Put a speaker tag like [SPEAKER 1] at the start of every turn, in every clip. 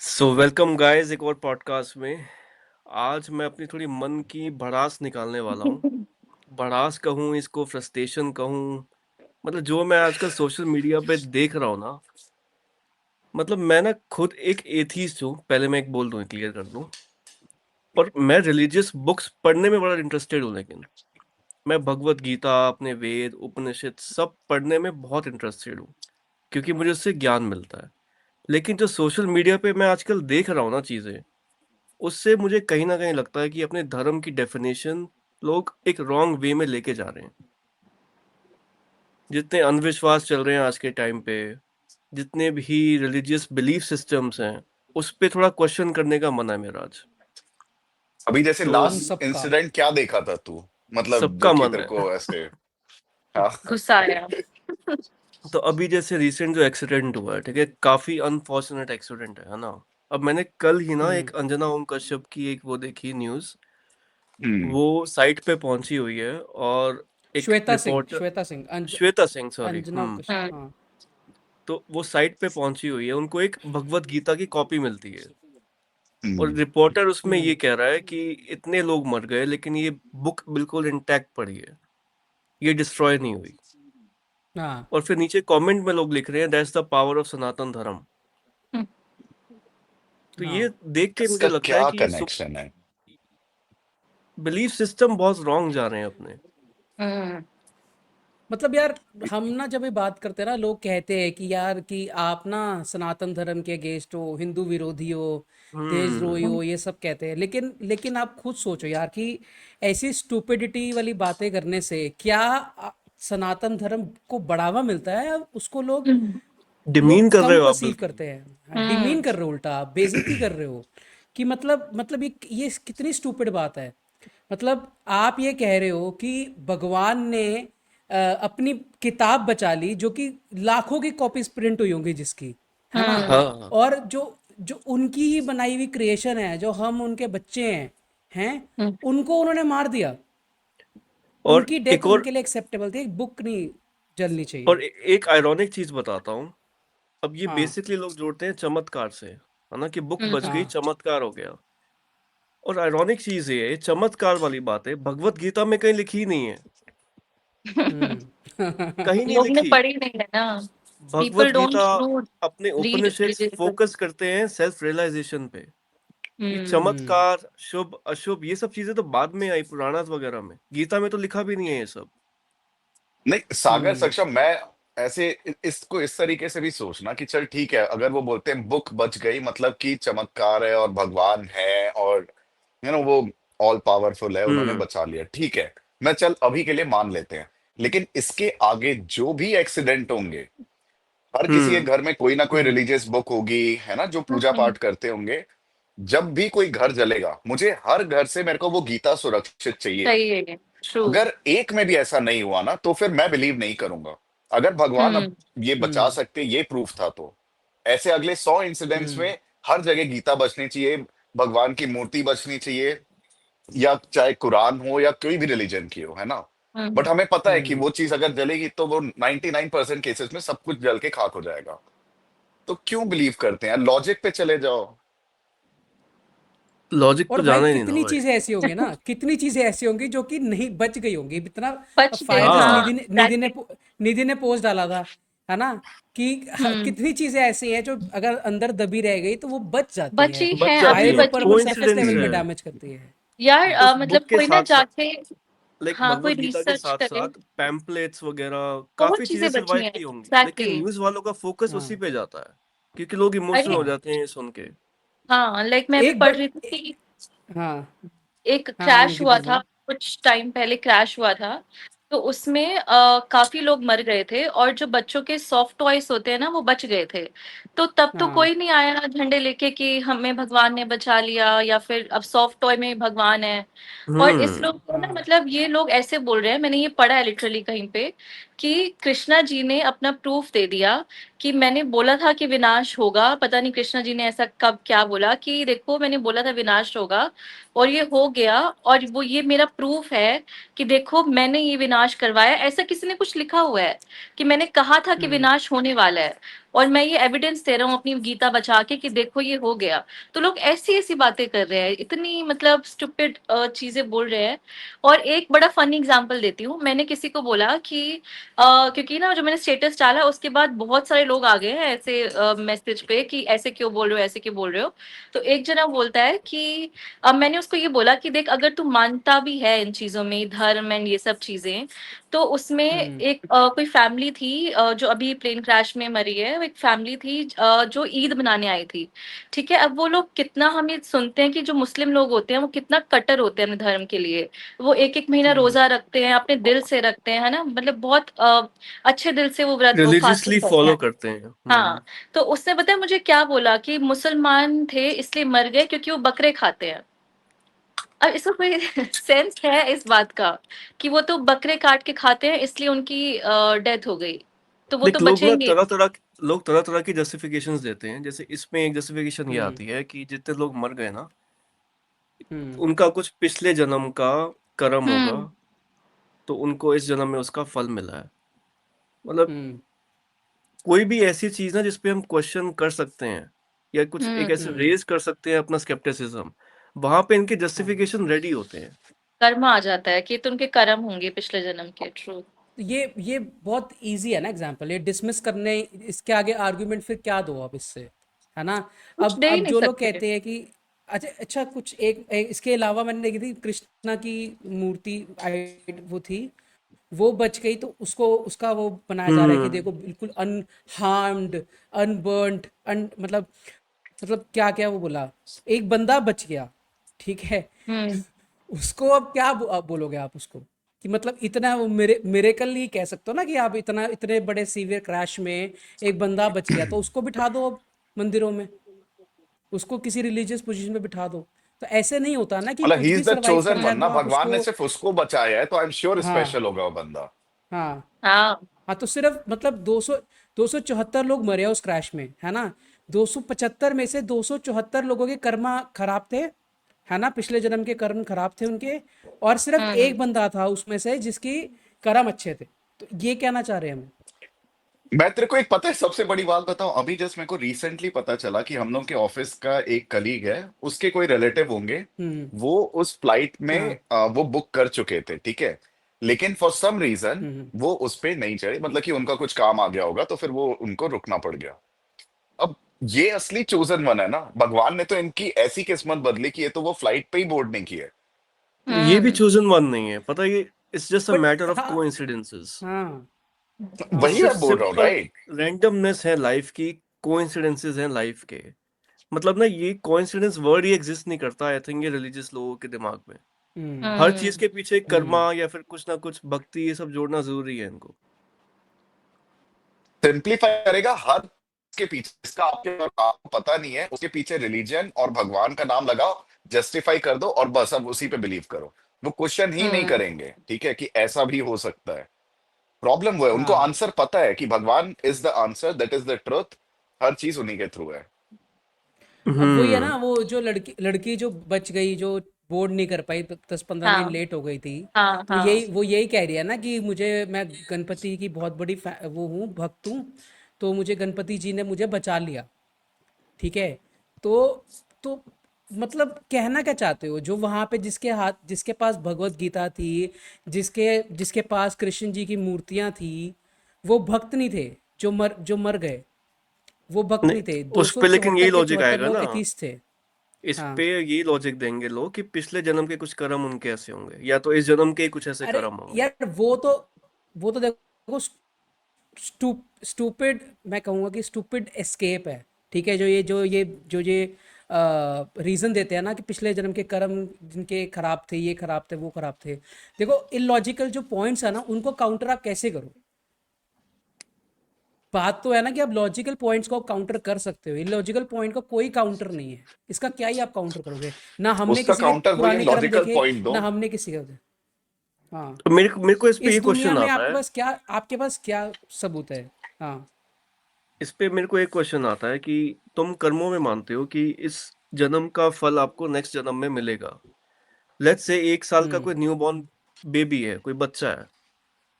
[SPEAKER 1] So welcome guys एक और podcast में। आज मैं अपनी थोड़ी मन की भड़ास निकालने वाला हूँ। भड़ास कहूँ इसको, फ्रस्ट्रेशन कहूँ, मतलब जो मैं आजकल सोशल मीडिया पे देख रहा हूँ ना, मतलब मैं ना खुद एक एथीस्ट हूँ। पहले मैं एक बोल दूँ, क्लियर कर दूँ। और मैं रिलीजियस बुक्स पढ़ने में बड़ा इंटरेस्टेड हूँ, लेकिन मैं भगवत गीता, अपने वेद, उपनिषद सब पढ़ने में बहुत इंटरेस्टेड हूँ, क्योंकि मुझे उससे ज्ञान मिलता है। लेकिन जो सोशल मीडिया पे मैं आजकल देख रहा हूँ ना चीज़ें, उससे मुझे कहीं न कहीं लगता है कि अपने धर्म की डेफ़िनेशन लोग एक रॉन्ग वे में लेके जा रहे हैं। जितने अंधविश्वास चल रहे हैं आज के टाइम पे, जितने भी रिलीजियस बिलीफ सिस्टम्स हैं, उस पे थोड़ा क्वेश्चन करने का मन है मेरा आज।
[SPEAKER 2] अभी जैसे
[SPEAKER 1] तो
[SPEAKER 3] हम
[SPEAKER 2] लास्ट
[SPEAKER 3] सबका
[SPEAKER 2] इंसिडेंट क्या देखा था तू? मतलब जो
[SPEAKER 1] सबका
[SPEAKER 2] कि
[SPEAKER 1] मन
[SPEAKER 2] तेरे
[SPEAKER 1] है।
[SPEAKER 2] को ऐसे। हाँ।
[SPEAKER 4] गुस्सा आया।
[SPEAKER 1] तो अभी जैसे रिसेंट जो एक्सीडेंट हुआ है, ठीक है? काफ़ी अनफॉर्चुनेट एक्सीडेंट है ना? अब मैंने कल ही ना एक अंजना ओम कश्यप की एक वो देखी न्यूज़,
[SPEAKER 2] हम्म।
[SPEAKER 1] वो साइट पे पहुंची हुई है और एक रिपोर्टर,
[SPEAKER 3] श्वेता सिंह
[SPEAKER 1] श्वेता सिंह, सॉरी,
[SPEAKER 3] अंजना
[SPEAKER 4] हम्म।
[SPEAKER 3] हाँ।
[SPEAKER 1] तो वो साइट पे पहुंची हुई है, उनको एक भगवत गीता की कॉपी मिलती है। और
[SPEAKER 2] हम्म।
[SPEAKER 1] रिपोर्टर उसमें ये
[SPEAKER 3] हम्म,
[SPEAKER 1] कह रहा है कि इतने लोग मर गए लेकिन ये बुक बिल्कुल इंटैक्ट पड़ी है, ये डिस्ट्रॉय नहीं हुई।
[SPEAKER 3] हाँ
[SPEAKER 1] और फिर नीचे कमेंट में लोग लिख रहे हैं, दैट्स द पावर ऑफ सनातन धर्म। तो ये
[SPEAKER 3] हाँ।
[SPEAKER 1] देख के मुझे
[SPEAKER 2] इसका
[SPEAKER 1] लगता है
[SPEAKER 2] क्या
[SPEAKER 1] कि ये
[SPEAKER 2] कनेक्शन है?
[SPEAKER 1] बिलीफ सिस्टम बहुत रॉन्ग जा रहे हैं अपने।
[SPEAKER 4] हम्म।
[SPEAKER 3] मतलब यार, हम ना जब ये बात करते हैं ना, लोग कहते हैं कि यार कि आप ना सनातन धर्म के अगेंस्ट हो, हिंदू विरोधी हो, देशद्रोही
[SPEAKER 1] हम्म।
[SPEAKER 3] हो, ये सब कहते हैं। लेकिन लेकिन आप खुद सोचो यार कि ऐसी स्टूपिडिटी वाली बातें करने से क्या सनातन धर्म को बढ़ावा मिलता है, या उसको लोग
[SPEAKER 1] डिमीन
[SPEAKER 3] लोग
[SPEAKER 1] कर रहे
[SPEAKER 3] कम
[SPEAKER 1] हो आप
[SPEAKER 3] परसीव
[SPEAKER 1] बिल्कुल।
[SPEAKER 3] करते हैं, डिमीन कर रहे हो, उल्टा आप बेइज्जती कर रहे हो। कि मतलब ये कितनी स्टूपिड बात है। मतलब आप ये कह रहे हो कि भगवान ने अपनी किताब बचा ली, जो कि लाखों की कॉपीज प्रिंट हुई होंगी जिसकी, है ना।
[SPEAKER 1] हाँ।
[SPEAKER 3] और जो जो उनकी ही बनाई हुई क्रिएशन है, जो हम उनके बच्चे हैं, उनको उन्होंने मार दिया।
[SPEAKER 1] और
[SPEAKER 3] उनकी
[SPEAKER 1] एक
[SPEAKER 3] डेथ
[SPEAKER 1] और
[SPEAKER 3] उनके लिए एक्सेप्टेबल थी, एक बुक नहीं जलनी
[SPEAKER 1] और
[SPEAKER 3] चाहिए।
[SPEAKER 1] एक आयरॉनिक चीज बताता हूँ। अब ये
[SPEAKER 3] हाँ
[SPEAKER 1] बेसिकली लोग जोड़ते हैं चमत्कार से, है ना, कि बुक बच गई,
[SPEAKER 3] हाँ।
[SPEAKER 1] चमत्कार हो गया। और आयरॉनिक चीज ये है, चमत्कार वाली बात है, भगवत गीता में कहीं लिखी ही नहीं है। कहीं नहीं
[SPEAKER 4] लोग ने
[SPEAKER 1] लिखी।
[SPEAKER 4] पढ़ी नहीं है ना।
[SPEAKER 1] भगवत
[SPEAKER 4] पीपल
[SPEAKER 1] गीता
[SPEAKER 4] डोंट नो
[SPEAKER 1] अपने
[SPEAKER 4] रीड
[SPEAKER 1] उपनिषद
[SPEAKER 4] रिलीजन।
[SPEAKER 1] फोकस करते हैं सेल्फ रियलाइजेशन पे। ये चमत्कार, शुभ अशुभ, ये सब चीजें तो बाद में आई पुराणास वगैरह में, गीता में तो लिखा भी नहीं है ये सब।
[SPEAKER 2] नहीं सागर सक्षम, मैं ऐसे इसको इस तरीके से भी सोचना कि चल ठीक है, अगर वो बोलते हैं बुक बच गई मतलब कि चमत्कार है और भगवान है और वो ऑल पावरफुल है, उन्होंने
[SPEAKER 1] हम्म।
[SPEAKER 2] बचा लिया, ठीक है। मैं चल अभी के लिए मान लेते हैं। लेकिन इसके आगे जो भी एक्सीडेंट होंगे, हर किसी के
[SPEAKER 1] हम्म।
[SPEAKER 2] घर में कोई ना कोई रिलीजियस बुक होगी, है ना, जो पूजा पाठ करते होंगे। जब भी कोई घर जलेगा, मुझे हर घर से मेरे को वो गीता सुरक्षित चाहिए।
[SPEAKER 4] सही है। ट्रू।
[SPEAKER 2] अगर एक में भी ऐसा नहीं हुआ ना, तो फिर मैं बिलीव नहीं करूंगा। अगर भगवान अब
[SPEAKER 4] हम्म।
[SPEAKER 2] ये बचा सकते, ये प्रूफ था, तो ऐसे अगले 100 इंसिडेंट्स में हर जगह गीता बचनी चाहिए, भगवान की मूर्ति बचनी चाहिए, या चाहे कुरान हो या कोई भी रिलीजन की हो, है ना। बट हमें पता है कि वो चीज अगर जलेगी तो वो 99% केसेस में सब कुछ जल के खाक हो जाएगा। तो क्यों बिलीव करते हैं? लॉजिक पे चले जाओ।
[SPEAKER 1] लॉजिक
[SPEAKER 3] और
[SPEAKER 1] तो
[SPEAKER 3] भाई
[SPEAKER 1] जाना ही नहीं ना
[SPEAKER 3] कितनी
[SPEAKER 1] भाई।
[SPEAKER 3] चीजें ऐसी होंगी ना, कितनी चीजें ऐसी होंगी जो कि नहीं बच गई होंगी इतना।
[SPEAKER 4] बच गए,
[SPEAKER 3] फायर जैसे
[SPEAKER 4] हाँ।
[SPEAKER 1] हाँ।
[SPEAKER 3] निधि ने पोस्ट डाला था, है ना, कि
[SPEAKER 4] हम्म।
[SPEAKER 3] कितनी चीजें ऐसी हैं जो अगर अंदर दबी रह गई तो वो बच जाती हैं।
[SPEAKER 4] बची
[SPEAKER 1] बच
[SPEAKER 4] है,
[SPEAKER 1] जाती
[SPEAKER 4] अभी
[SPEAKER 3] फायर
[SPEAKER 1] है,
[SPEAKER 3] को
[SPEAKER 4] बची
[SPEAKER 3] परमानेंट
[SPEAKER 4] है
[SPEAKER 3] सरफेस
[SPEAKER 1] कोइंसिडेंस
[SPEAKER 3] लेवल
[SPEAKER 4] डेफिनेटली।
[SPEAKER 3] पे
[SPEAKER 1] है।
[SPEAKER 3] डैमेज करती है।
[SPEAKER 4] यार
[SPEAKER 1] उस
[SPEAKER 4] मतलब
[SPEAKER 1] बुक के
[SPEAKER 4] कोई ना
[SPEAKER 1] साथ साथ,
[SPEAKER 4] जाके,
[SPEAKER 1] लाइक
[SPEAKER 4] हाँ, कोई
[SPEAKER 1] भगवत गीता के
[SPEAKER 4] रिसर्च
[SPEAKER 1] साथ
[SPEAKER 4] करे।
[SPEAKER 1] साथ पैम्पलेट्स वगैरह
[SPEAKER 4] बहुत
[SPEAKER 1] काफी चीजें
[SPEAKER 4] चीजें बची
[SPEAKER 1] सरवाइव
[SPEAKER 4] हैं,
[SPEAKER 1] की होंगी, लेकिन
[SPEAKER 4] एग्जैक्टली।
[SPEAKER 1] न्यूज वालों का फोकस उसी
[SPEAKER 3] हाँ।
[SPEAKER 1] पे जाता है, क्योंकि लोग इमोशनल
[SPEAKER 4] अरे
[SPEAKER 1] हो जाते हैं ये सुन के।
[SPEAKER 4] हाँ, लाइक मैं भी
[SPEAKER 3] एक
[SPEAKER 4] पढ़
[SPEAKER 3] ब...
[SPEAKER 4] रही थी कि
[SPEAKER 3] हाँ
[SPEAKER 4] एक
[SPEAKER 3] हाँ हाँ,
[SPEAKER 4] क्रैश
[SPEAKER 3] निधि
[SPEAKER 4] हुआ
[SPEAKER 3] बोलिए।
[SPEAKER 4] था, कुछ टाइम पहले क्रैश हुआ था। तो उसमें काफी लोग मर गए थे, और जो बच्चों के सॉफ्ट टॉयज होते हैं ना, वो बच गए थे। तो तब तो
[SPEAKER 3] हाँ
[SPEAKER 4] कोई नहीं आया झंडे लेके कि हमें भगवान ने बचा लिया, या फिर अब सॉफ्ट टॉय में भगवान है। और इस
[SPEAKER 1] हम्म।
[SPEAKER 4] लोग को ना,
[SPEAKER 3] हाँ
[SPEAKER 4] मतलब ये लोग ऐसे बोल रहे हैं, मैंने ये पढ़ा है लिटरली कहीं पे, कि कृष्णा जी ने अपना प्रूफ दे दिया कि मैंने बोला था कि विनाश होगा। पता नहीं कृष्णा जी ने ऐसा कब क्या बोला कि देखो मैंने बोला था विनाश होगा, और ये हो गया। और वो ये मेरा प्रूफ है कि देखो मैंने ये विनाश करवाया, ऐसा किसी ने कुछ लिखा हुआ है कि मैंने कहा था कि विनाश होने वाला है। और मैं ये एविडेंस दे रहा हूँ अपनी गीता बचा के कि देखो ये हो गया। तो लोग ऐसी ऐसी बातें कर रहे हैं, इतनी मतलब स्टूपिड चीजें बोल रहे हैं। और एक बड़ा फनी एग्जांपल देती हूँ। मैंने किसी को बोला कि क्योंकि ना जो मैंने स्टेटस डाला उसके बाद बहुत सारे लोग आ गए हैं ऐसे मैसेज पे कि ऐसे क्यों बोल रहे हो, ऐसे क्यों बोल रहे हो। तो एक जना बोलता है कि अब मैंने उसको ये बोला कि देख, अगर तू मानता भी है इन चीजों में, धर्म एंड ये सब चीजें, तो उसमें एक कोई फैमिली थी जो अभी प्लेन क्रैश में मरी है। वो एक फैमिली थी जो ईद मनाने आई थी। ठीक है, अब वो लोग कितना, हम ये सुनते हैं कि जो मुस्लिम लोग होते हैं वो कितना कट्टर होते हैं अपने धर्म के लिए। वो एक एक महीना रोजा रखते हैं, अपने दिल से रखते हैं, है ना, मतलब बहुत अच्छे दिल से वो व्रत वो फास्टिंग
[SPEAKER 1] रिलीजियसली
[SPEAKER 4] करते
[SPEAKER 1] फॉलो
[SPEAKER 4] हैं।
[SPEAKER 1] करते हैं।
[SPEAKER 4] हाँ, तो उसने बताया मुझे क्या बोला कि मुसलमान थे इसलिए मर गए क्योंकि वो बकरे खाते हैं। अब इसका कोई सेंस है इस बात का कि वो तो बकरे काट के खाते हैं इसलिए उनकी डेथ हो गई, तो वो तो
[SPEAKER 1] देख, लोग ना
[SPEAKER 4] बचेंगे।
[SPEAKER 1] तरह तरह की जस्टिफिकेशंस देते हैं। जैसे इसमें एक जस्टिफिकेशन ये आती है कि जितने लोग मर गए ना, उनका कुछ पिछले जन्म का कर्म होगा,
[SPEAKER 4] हम्म।
[SPEAKER 1] तो उनको इस जन्म में उसका फल मिला है। मतलब कोई भी ऐसी चीज ना जिसपे हम क्वेश्चन कर सकते हैं या कुछ एक ऐसे रेज कर सकते हैं अपना स्केप्टिसिज्म, वहां पे इनके जस्टिफिकेशन रेडी होते हैं।
[SPEAKER 4] कर्म आ जाता है कि तो उनके कर्म होंगे पिछले जन्म के। ट्रू।
[SPEAKER 3] तो ये बहुत इजी है ना एग्जांपल, ये डिसमिस करने, इसके आगे आर्गुमेंट फिर क्या दो आप इससे, है ना।
[SPEAKER 4] कुछ दे ही
[SPEAKER 3] अब
[SPEAKER 4] नहीं
[SPEAKER 3] जो लोग
[SPEAKER 4] सकते।
[SPEAKER 3] कहते हैं कि अच्छा अच्छा कुछ इसके अलावा मैंने देखी थी कृष्णा की मूर्ति, वो थी, वो बच गई, तो उसको उसका वो बनाया जा रहा है कि
[SPEAKER 1] हम्म।
[SPEAKER 3] देखो बिल्कुल अनहार्म्ड, अनबर्न्ड, मतलब क्या क्या वो बोला, एक बंदा बच गया, ठीक है।
[SPEAKER 4] हम्म।
[SPEAKER 3] उसको अब क्या आप बोलोगे आप उसको, कि मतलब इतना वो मिरेकल नहीं कह सकते हो ना कि आप इतना इतने बड़े सीवियर क्रैश में एक बंदा बच गया तो उसको बिठा दो अब मंदिरों में, उसको किसी रिलीजियस पोजीशन में बिठा दो। तो ऐसे नहीं होता ना कि
[SPEAKER 2] मतलब
[SPEAKER 3] कुछ
[SPEAKER 2] ही
[SPEAKER 3] भी
[SPEAKER 2] इज द
[SPEAKER 3] सरवाइव कर
[SPEAKER 2] चोजन
[SPEAKER 3] जाए
[SPEAKER 2] वन
[SPEAKER 3] तो
[SPEAKER 2] ना,
[SPEAKER 3] आप
[SPEAKER 2] भगवान ने
[SPEAKER 3] उसको।
[SPEAKER 2] सिर्फ उसको बचाया है, तो आई एम श्योर
[SPEAKER 3] हाँ
[SPEAKER 2] स्पेशल होगा वो बंदा।
[SPEAKER 3] हाँ
[SPEAKER 4] हाँ।
[SPEAKER 3] हाँ, तो सिर्फ मतलब 274 लोग मरे हैं उस क्रैश में, है ना। 275 में से 274 लोगों के कर्मा खराब थे, है ना, पिछले जन्म के कर्म खराब थे उनके, और सिर्फ
[SPEAKER 4] हम्म।
[SPEAKER 3] एक बंदा था उसमें से जिसकी कर्म अच्छे थे। तो ये कहना चाह रहे हैं हम।
[SPEAKER 2] मैं तेरे को एक पता है सबसे बड़ी बात बताऊं, अभी जस्ट मेरे को रिसेंटली पता चला कि हम लोग के ऑफिस का एक कलीग है, उसके कोई रिलेटिव होंगे,
[SPEAKER 3] हम्म
[SPEAKER 2] वो उस फ्लाइट में
[SPEAKER 3] हाँ
[SPEAKER 2] वो बुक कर चुके थे, ठीक है। लेकिन फॉर सम रीजन
[SPEAKER 3] हम्म
[SPEAKER 2] वो उस पे नहीं चढ़े, मतलब कि उनका कुछ काम आ गया होगा, तो फिर वो उनको रुकना पड़ गया। अब ये असली चोजन वन है ना, भगवान ने तो इनकी ऐसी किस्मत बदली कि ये तो वो फ्लाइट पे ही बोर्ड नहीं किए।
[SPEAKER 1] ये भी
[SPEAKER 4] हम्म।
[SPEAKER 1] चोजन वन नहीं है, पता है, ये it's just a
[SPEAKER 3] but
[SPEAKER 1] matter of
[SPEAKER 3] हाँ
[SPEAKER 1] कोइंसिडेंसेस।
[SPEAKER 3] हाँ
[SPEAKER 1] इट्स
[SPEAKER 2] वही
[SPEAKER 3] हाँ
[SPEAKER 1] जस्ट
[SPEAKER 2] मैं बोल रहा हूँ,
[SPEAKER 1] सिंपल
[SPEAKER 2] राइट।
[SPEAKER 1] रैंडमनेस है लाइफ की, कोइंसिडेंसेस हैं लाइफ के। मतलब ना, ये कोइंसिडेंस वर्ड ही एग्जिस्ट नहीं करता, आई थिंक, ये रिलीजियस लोगों के दिमाग में।
[SPEAKER 3] हम्म
[SPEAKER 1] हर चीज
[SPEAKER 4] हम्म।
[SPEAKER 1] के पीछे
[SPEAKER 3] हम्म
[SPEAKER 1] कर्मा या फिर कुछ ना कुछ भक्ति, ये सब जोड़ना जरूरी है इनको।
[SPEAKER 2] सिंप्लीफाई करेगा हर के पीछे, इसका आपको पता नहीं है, उसके पीछे रिलीजन और भगवान का नाम लगाओ, जस्टिफाई कर दो और बस अब उसी पे बिलीव करो। वो क्वेश्चन ही नहीं
[SPEAKER 4] हम्म।
[SPEAKER 2] करेंगे, ठीक है, कि ऐसा भी हो सकता है। प्रॉब्लम वो है, उनको
[SPEAKER 3] हाँ।
[SPEAKER 2] आंसर पता है कि भगवान is the answer, that is the truth, हर चीज उन्हीं के थ्रू है।
[SPEAKER 3] अब वही है
[SPEAKER 1] हम्म।
[SPEAKER 3] ना, वो जो लड़की लड़की जो बच गई, जो बोर्ड नहीं कर पाई, 10-15 मिनट
[SPEAKER 4] हाँ
[SPEAKER 3] लेट हो गई थी,
[SPEAKER 4] हाँ
[SPEAKER 3] तो
[SPEAKER 4] हाँ।
[SPEAKER 3] यही कह रही है ना कि मुझे, मैं गणपति की बहुत बड़ी वो हूँ, भक्त हूँ, तो मुझे गणपति जी ने मुझे बचा लिया, ठीक है। तो तो मतलब कहना क्या चाहते हो, जो वहां पे जिसके पास भगवत गीता थी, जिसके जिसके पास कृष्ण जी की मूर्तियां थी, वो भक्त नहीं थे, जो मर गए, वो भक्त नहीं
[SPEAKER 1] नहीं,
[SPEAKER 3] थे।
[SPEAKER 1] उस पे लेकिन यही
[SPEAKER 3] 274 के
[SPEAKER 1] लॉजिक
[SPEAKER 3] 74
[SPEAKER 1] आएगा
[SPEAKER 3] लोग
[SPEAKER 1] ना,
[SPEAKER 3] एथीस्ट थे।
[SPEAKER 1] इस
[SPEAKER 3] हाँ।
[SPEAKER 1] पे यही लॉजिक देंगे लोग कि पिछले जन्म के कुछ कर्म उनके ऐसे होंगे, या तो इस जन्म के ही कुछ ऐसे
[SPEAKER 3] अरे
[SPEAKER 1] कर्म होंगे।
[SPEAKER 3] यार, वो तो देखो, स्टूपिड, मैं कहूँगा कि स्टूपिड एस्केप है, ठीक है। जो ये रीज़न देते हैं ना कि पिछले जन्म के कर्म जिनके खराब थे, ये खराब थे, वो खराब थे। देखो इलॉजिकल जो पॉइंट्स है ना, उनको काउंटर आप कैसे करो। बात तो है ना कि आप लॉजिकल पॉइंट्स को काउंटर कर सकते हो, इलॉजिकल पॉइंट का कोई काउंटर नहीं है, इसका क्या ही आप काउंटर करोगे। ना हमने
[SPEAKER 2] उसका
[SPEAKER 3] किसी के
[SPEAKER 2] काउंटर वही है,
[SPEAKER 3] पुराने कर्म
[SPEAKER 2] लॉजिकल
[SPEAKER 3] देखे,
[SPEAKER 2] पॉइंट दो।
[SPEAKER 3] ना हमने किसी का। हाँ।
[SPEAKER 1] तो मेरे को इस पे
[SPEAKER 3] इस
[SPEAKER 1] ये
[SPEAKER 3] दुनिया
[SPEAKER 1] क्वेश्चन
[SPEAKER 3] में
[SPEAKER 1] आता है,
[SPEAKER 3] आपके पास क्या सबूत है। हाँ।
[SPEAKER 1] इस पे मेरे को एक क्वेश्चन आता है कि तुम कर्मों में मानते हो कि इस जन्म का फल आपको नेक्स्ट जन्म में मिलेगा। लेट्स से 1 साल का
[SPEAKER 3] हम्म
[SPEAKER 1] कोई न्यूबॉर्न बेबी है, कोई बच्चा है,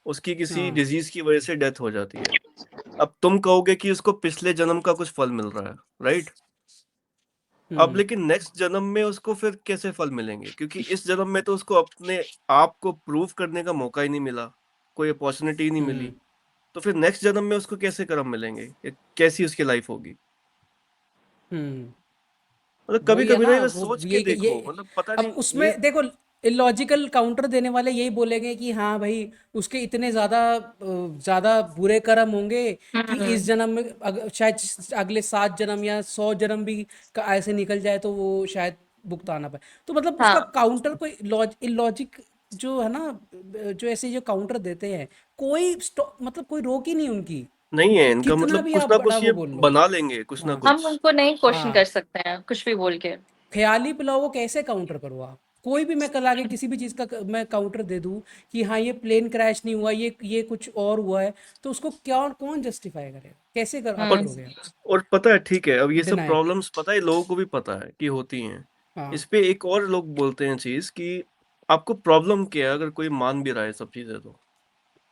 [SPEAKER 1] उसकी किसी
[SPEAKER 3] हाँ
[SPEAKER 1] डिजीज की वजह से डेथ हो जाती है। अब तुम कहोगे कि उसको पिछले जन्म का कुछ फल मिल रहा है, राइट? अब लेकिन नेक्स्ट जन्म में उसको फिर कैसे फल मिलेंगे, क्योंकि इस जन्म में तो उसको अपने आप को प्रूव करने का मौका ही नहीं मिला, कोई अपॉर्चुनिटी ही नहीं मिली। तो फिर नेक्स्ट जन्म में उसको कैसे कर्म मिलेंगे, कैसी उसकी लाइफ होगी?
[SPEAKER 3] हम्म
[SPEAKER 1] मतलब कभी
[SPEAKER 3] वही है
[SPEAKER 1] कभी ना
[SPEAKER 3] ना
[SPEAKER 1] ये
[SPEAKER 3] वो
[SPEAKER 1] सोच के
[SPEAKER 3] ये
[SPEAKER 1] देखो, मतलब पता
[SPEAKER 3] अब
[SPEAKER 1] नहीं ये।
[SPEAKER 3] उसमें देखो इलॉजिकल काउंटर देने वाले यही बोलेंगे कि हाँ भाई उसके इतने ज्यादा बुरे कर्म होंगे कि इस जन्म में शायद अगले 7 जन्म या 100 जन्म भी ऐसे निकल जाए तो वो शायद भुगताना पाए। तो मतलब उसका
[SPEAKER 4] हाँ
[SPEAKER 3] काउंटर कोई इलॉजिक जो है ना, जो ऐसे जो काउंटर देते हैं कोई मतलब कोई रोक ही नहीं उनकी,
[SPEAKER 1] नहीं है इनका,
[SPEAKER 3] कितना
[SPEAKER 1] मतलब
[SPEAKER 3] भी
[SPEAKER 1] कुछ
[SPEAKER 3] आप
[SPEAKER 1] ना
[SPEAKER 3] बड़ा
[SPEAKER 1] कुछ ये
[SPEAKER 3] वो बोल लो।
[SPEAKER 1] बना लेंगे कुछ ना
[SPEAKER 3] हाँ
[SPEAKER 4] हम
[SPEAKER 1] कुछ।
[SPEAKER 4] उनको नहीं क्वेश्चन कर
[SPEAKER 3] हाँ
[SPEAKER 4] सकते हैं कुछ भी बोल के।
[SPEAKER 3] ख्याली पुलाव को कैसे काउंटर करो आप? कोई भी मैं कल आगे किसी भी चीज़ का मैं काउंटर दे दूं कि हाँ ये प्लेन क्रैश नहीं हुआ, ये कुछ और हुआ है, तो उसको क्या कौन जस्टिफाई करेगा? कैसे आप
[SPEAKER 1] और
[SPEAKER 4] हम्म
[SPEAKER 3] करोगे आप
[SPEAKER 1] पता है, ठीक है, अब ये सब
[SPEAKER 3] डिनाई?
[SPEAKER 1] प्रॉब्लम्स पता है, लोगों को भी पता है कि होती हैं।
[SPEAKER 3] हाँ
[SPEAKER 1] इस पे एक और लोग बोलते हैं चीज कि आपको प्रॉब्लम क्या है, अगर कोई मान भी रहा है सब चीजें तो।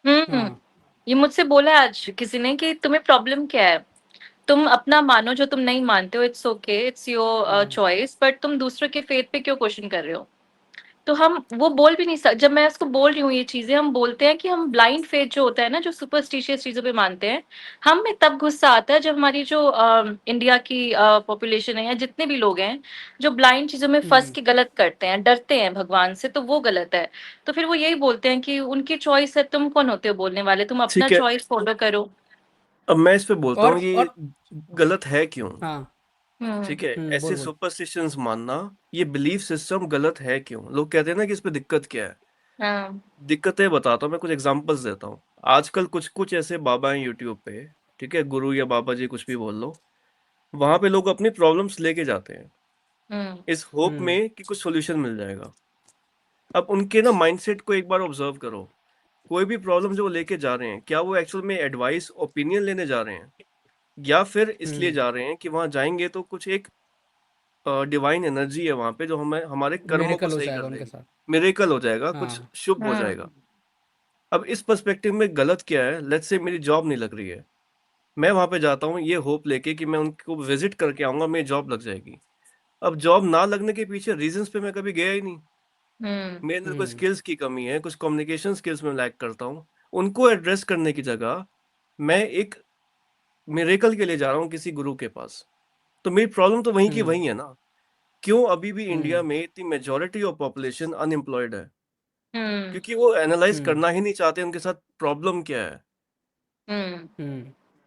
[SPEAKER 4] हम्म
[SPEAKER 3] हाँ
[SPEAKER 4] ये मुझसे बोला है आज किसी ने कि तुम्हें प्रॉब्लम क्या है, तुम अपना मानो जो तुम नहीं मानते हो, it's okay, it's your
[SPEAKER 3] hmm
[SPEAKER 4] choice, but तुम दूसरों के फेथ पे क्यों क्वेश्चन कर रहे हो? तो हम वो बोल भी नहीं सकते। जब मैं उसको बोल रही हूँ ये चीजें, हम बोलते हैं कि हम ब्लाइंड फेथ जो होता है ना, जो सुपरस्टिशियस चीजों पे मानते हैं, हम में तब गुस्सा आता है जब हमारी जो इंडिया की पॉपुलेशन है या जितने भी लोग हैं जो ब्लाइंड चीजों में फंस
[SPEAKER 3] हम्म
[SPEAKER 4] के गलत करते हैं, डरते हैं भगवान से, तो वो गलत है। तो फिर वो यही बोलते हैं कि उनकी चॉइस है, तुम कौन होते हो बोलने वाले, तुम अपना
[SPEAKER 1] ठीक है,
[SPEAKER 4] चॉइस फॉलो करो।
[SPEAKER 1] अब मैं इस पे बोलता हूँ ये
[SPEAKER 3] और
[SPEAKER 1] गलत है क्यों।
[SPEAKER 3] हाँ
[SPEAKER 1] ठीक है,
[SPEAKER 3] बोल
[SPEAKER 1] ऐसे
[SPEAKER 3] बोल।
[SPEAKER 1] सुपरस्टिशंस मानना, ये बिलीफ सिस्टम गलत है क्यों? लोग कहते हैं ना कि इस पे दिक्कत क्या है।
[SPEAKER 4] हाँ
[SPEAKER 1] दिक्कतें बताता हूँ, मैं कुछ एग्जांपल्स देता हूँ। आजकल कुछ कुछ ऐसे बाबा हैं यूट्यूब पे, ठीक है, गुरु या बाबा जी कुछ भी बोल लो, वहां पे लोग अपनी प्रॉब्लम्स लेके जाते हैं
[SPEAKER 4] हम्म
[SPEAKER 1] इस होप
[SPEAKER 3] हम्म
[SPEAKER 1] में कि कुछ सॉल्यूशन मिल जाएगा। अब उनके ना माइंडसेट को एक बार ऑब्जर्व करो। कोई भी प्रॉब्लम जो वो लेके जा रहे हैं, क्या वो एक्चुअल में एडवाइस ओपिनियन लेने जा रहे हैं, या फिर इसलिए
[SPEAKER 3] हम्म
[SPEAKER 1] जा रहे हैं कि वहां जाएंगे तो कुछ एक डिवाइन एनर्जी है वहां पे जो हमें हमारे कर्मों को
[SPEAKER 3] मिरेकल हो
[SPEAKER 1] सही
[SPEAKER 3] जाएगा
[SPEAKER 1] कर
[SPEAKER 3] उनके
[SPEAKER 1] देगी,
[SPEAKER 3] साथ।
[SPEAKER 1] मिरेकल हो जाएगा, कुछ
[SPEAKER 3] हाँ
[SPEAKER 1] शुभ हो जाएगा।
[SPEAKER 4] हम्म
[SPEAKER 1] अब इस पर्सपेक्टिव में गलत क्या है? लेट्स से मेरी जॉब नहीं लग रही है, मैं वहां पे जाता हूँ ये होप लेके कि मैं उनको विजिट करके आऊंगा, मेरी जॉब लग जाएगी। अब जॉब ना लगने के पीछे रीजंस पे मैं कभी गया ही नहीं।
[SPEAKER 4] हम्म
[SPEAKER 1] मेरे अंदर कोई
[SPEAKER 3] हम्म
[SPEAKER 1] स्किल्स की कमी है, कुछ कम्युनिकेशन स्किल्स में लैक करता हूँ, उनको एड्रेस करने की जगह मैं एक मिरेकल के लिए जा रहा हूँ किसी गुरु के पास। तो मेरी प्रॉब्लम तो वहीं की
[SPEAKER 3] हम्म
[SPEAKER 1] वहीं है ना। क्यों अभी भी इंडिया
[SPEAKER 3] हम्म
[SPEAKER 1] में इतनी मेजोरिटी ऑफ पॉपुलेशन अनएम्प्लॉयड है?
[SPEAKER 4] हम्म
[SPEAKER 1] क्योंकि वो एनालाइज
[SPEAKER 3] हम्म
[SPEAKER 1] करना ही नहीं चाहते उनके साथ प्रॉब्लम क्या है।
[SPEAKER 4] हम्म
[SPEAKER 3] हम्म